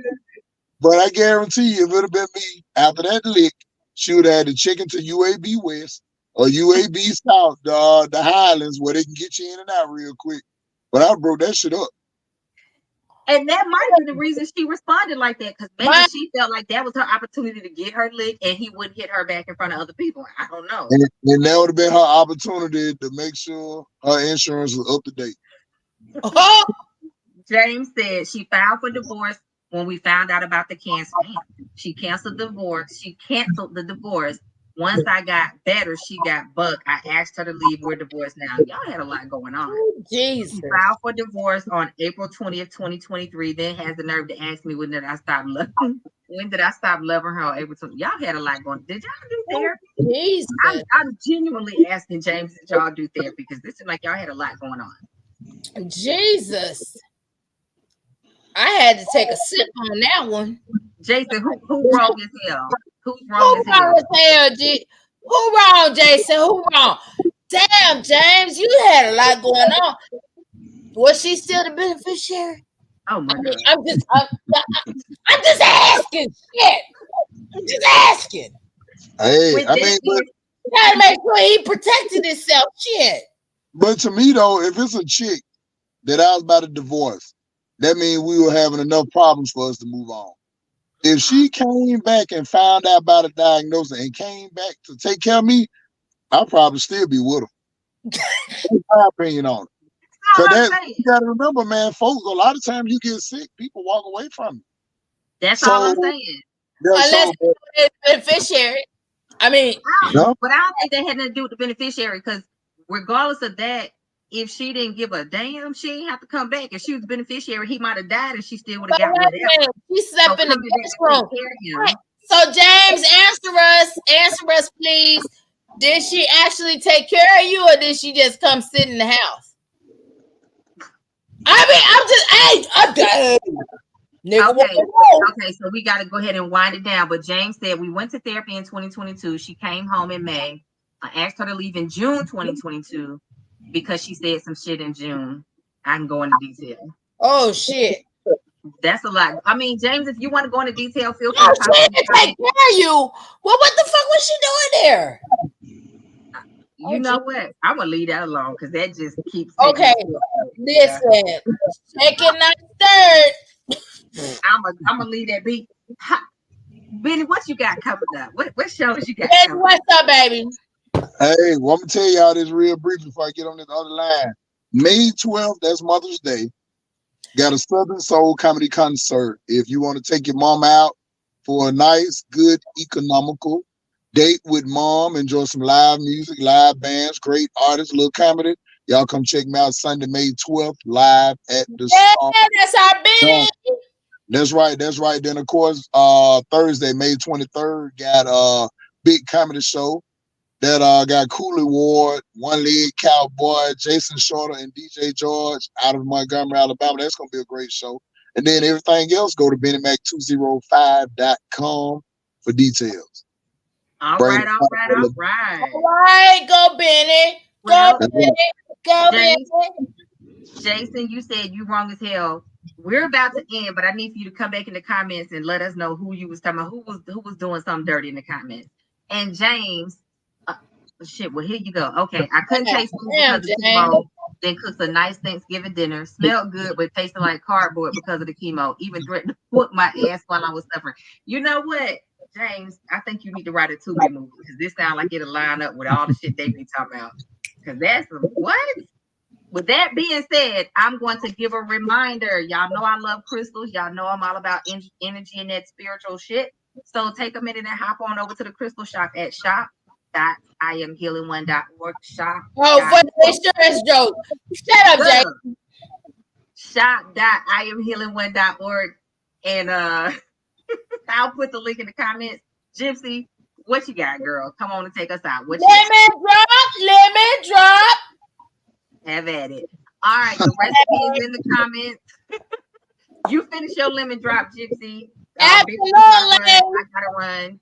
But I guarantee you, if it would have been me after that lick, she would have had to check into UAB West or UAB South, the Highlands, where they can get you in and out real quick. But I broke that shit up. And that might have been the reason she responded like that, because maybe my she felt like that was her opportunity to get her lick and he wouldn't hit her back in front of other people. I don't know. And that would have been her opportunity to make sure her insurance was up to date. oh, James said she filed for divorce when we found out about the cancer. She canceled the divorce. She canceled the divorce. Once I got better, she got bucked. I asked her to leave. We're divorced now. Y'all had a lot going on. Jesus. She filed for divorce on April 20th, 2023. Then has the nerve to ask me when did I stop loving when did I stop loving her on April 20th. Y'all had a lot going. Did y'all do therapy? Jesus. I'm genuinely asking James that y'all do therapy because this is like y'all had a lot going on. Jesus. I had to take a sip on that one. Jason, who wrong as hell? Who's Who wrong as hell? wrong as hell, G? Who wrong, Jason? Who wrong? Damn, James, you had a lot going on. Was she still the beneficiary? Oh my God. I'm just asking. Shit. I'm just asking. Hey, With I that mean, being Gotta make sure he protected himself. Shit. but to me though, if it's a chick that I was about to divorce, that means we were having enough problems for us to move on. If she came back and found out about a diagnosis and came back to take care of me, I'll probably still be with her. That's my opinion on it. all Cause I'm that saying. you gotta remember, man, folks, a lot of times you get sick, people walk away from you. That's all So I'm saying. that's Unless so but, it's beneficiary. I mean, no, But I don't think that had nothing to do with the beneficiary because regardless of that, if she didn't give a damn, she ain't have to come back. If she was the beneficiary, he might have died and she still would have but got wait a whatever. minute. She So slept in the coming back guest to take room. care of Right. him. So James, answer us, please. Did she actually take care of you, or did she just come sit in the house? I mean, I'm done. Nigga, Okay. whoa. Okay, so we got to go ahead and wind it down. But James said we went to therapy in 2022. She came home in May. I asked her to leave in June 2022 because she said some shit in June. I can go into detail. Oh shit. That's a lot. I mean, James, if you want to go into detail, feel free Oh, to she pop in didn't the take comments. care of you. Well, what the fuck was she doing there? You know what? I'm gonna leave that alone because that just keeps taking Okay, it. Yeah. listen. Second, not third. I'm gonna leave that be. Benny, what you got coming up? What shows you got Yes, coming? what's up, baby? hey, well, I'm gonna tell y'all this real brief before I get on this other line. May 12th, that's Mother's Day. Got a Southern Soul comedy concert. If you want to take your mom out for a nice, good, economical date with mom, enjoy some live music, live bands, great artists, little comedy. Y'all come check me out Sunday, May 12th, live at the Yeah, Star. that's our Benny. That's right. That's right. Then of course, Thursday, May 23rd, got a big comedy show that got Cooley Ward, One Leg Cowboy, Jason Shorter, and DJ George out of Montgomery, Alabama. That's gonna be a great show. And then everything else, go to BennyMac205.com for details. All Bring right, it all up. right, all right. All right, go Benny. Go Well, Benny. Go James, Benny. Jason, you said you wrong as hell. We're about to end, but I need for you to come back in the comments and let us know who you was talking about, who was doing something dirty in the comments. And James, uh, shit. Well, here you go. Okay, I couldn't taste food Damn, because of James. chemo. Then cooked a nice Thanksgiving dinner. Smelled good, but tasted like cardboard because of the chemo. Even threatened to whoop my ass while I was suffering. You know what, James? I think you need to write a Tubi movie because this sounds like it'll line up with all the shit they be talking about. Because that's some what? With that being said, I'm going to give a reminder. Y'all know I love crystals. Y'all know I'm all about energy and that spiritual shit. So take a minute and hop on over to the crystal shop at shop.iamhealingone.org. Shop. Oh, for the insurance joke. Shut up, James. Shop.iamhealingone.org. And I'll put the link in the comments. Gypsy, what you got, girl? Come on and take us out. What you got? Lemon drop. Have at it. All right, the recipe is in the comments. You finish your lemon drop, Gypsy. Absolutely. I gotta run.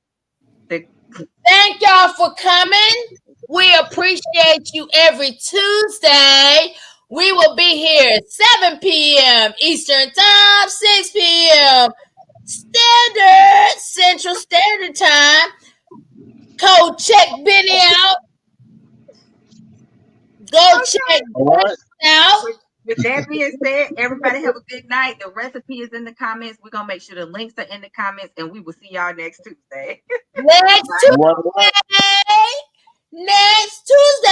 Thank y'all for coming. We appreciate you every Tuesday. We will be here at 7 p.m. Eastern Time, 6 p.m. Central Standard Time. Go check Benny out. Go check All out. With that being said, everybody have a good night. The recipe is in the comments. We're gonna make sure the links are in the comments, and we will see y'all next Tuesday. Next Tuesday. Next Tuesday.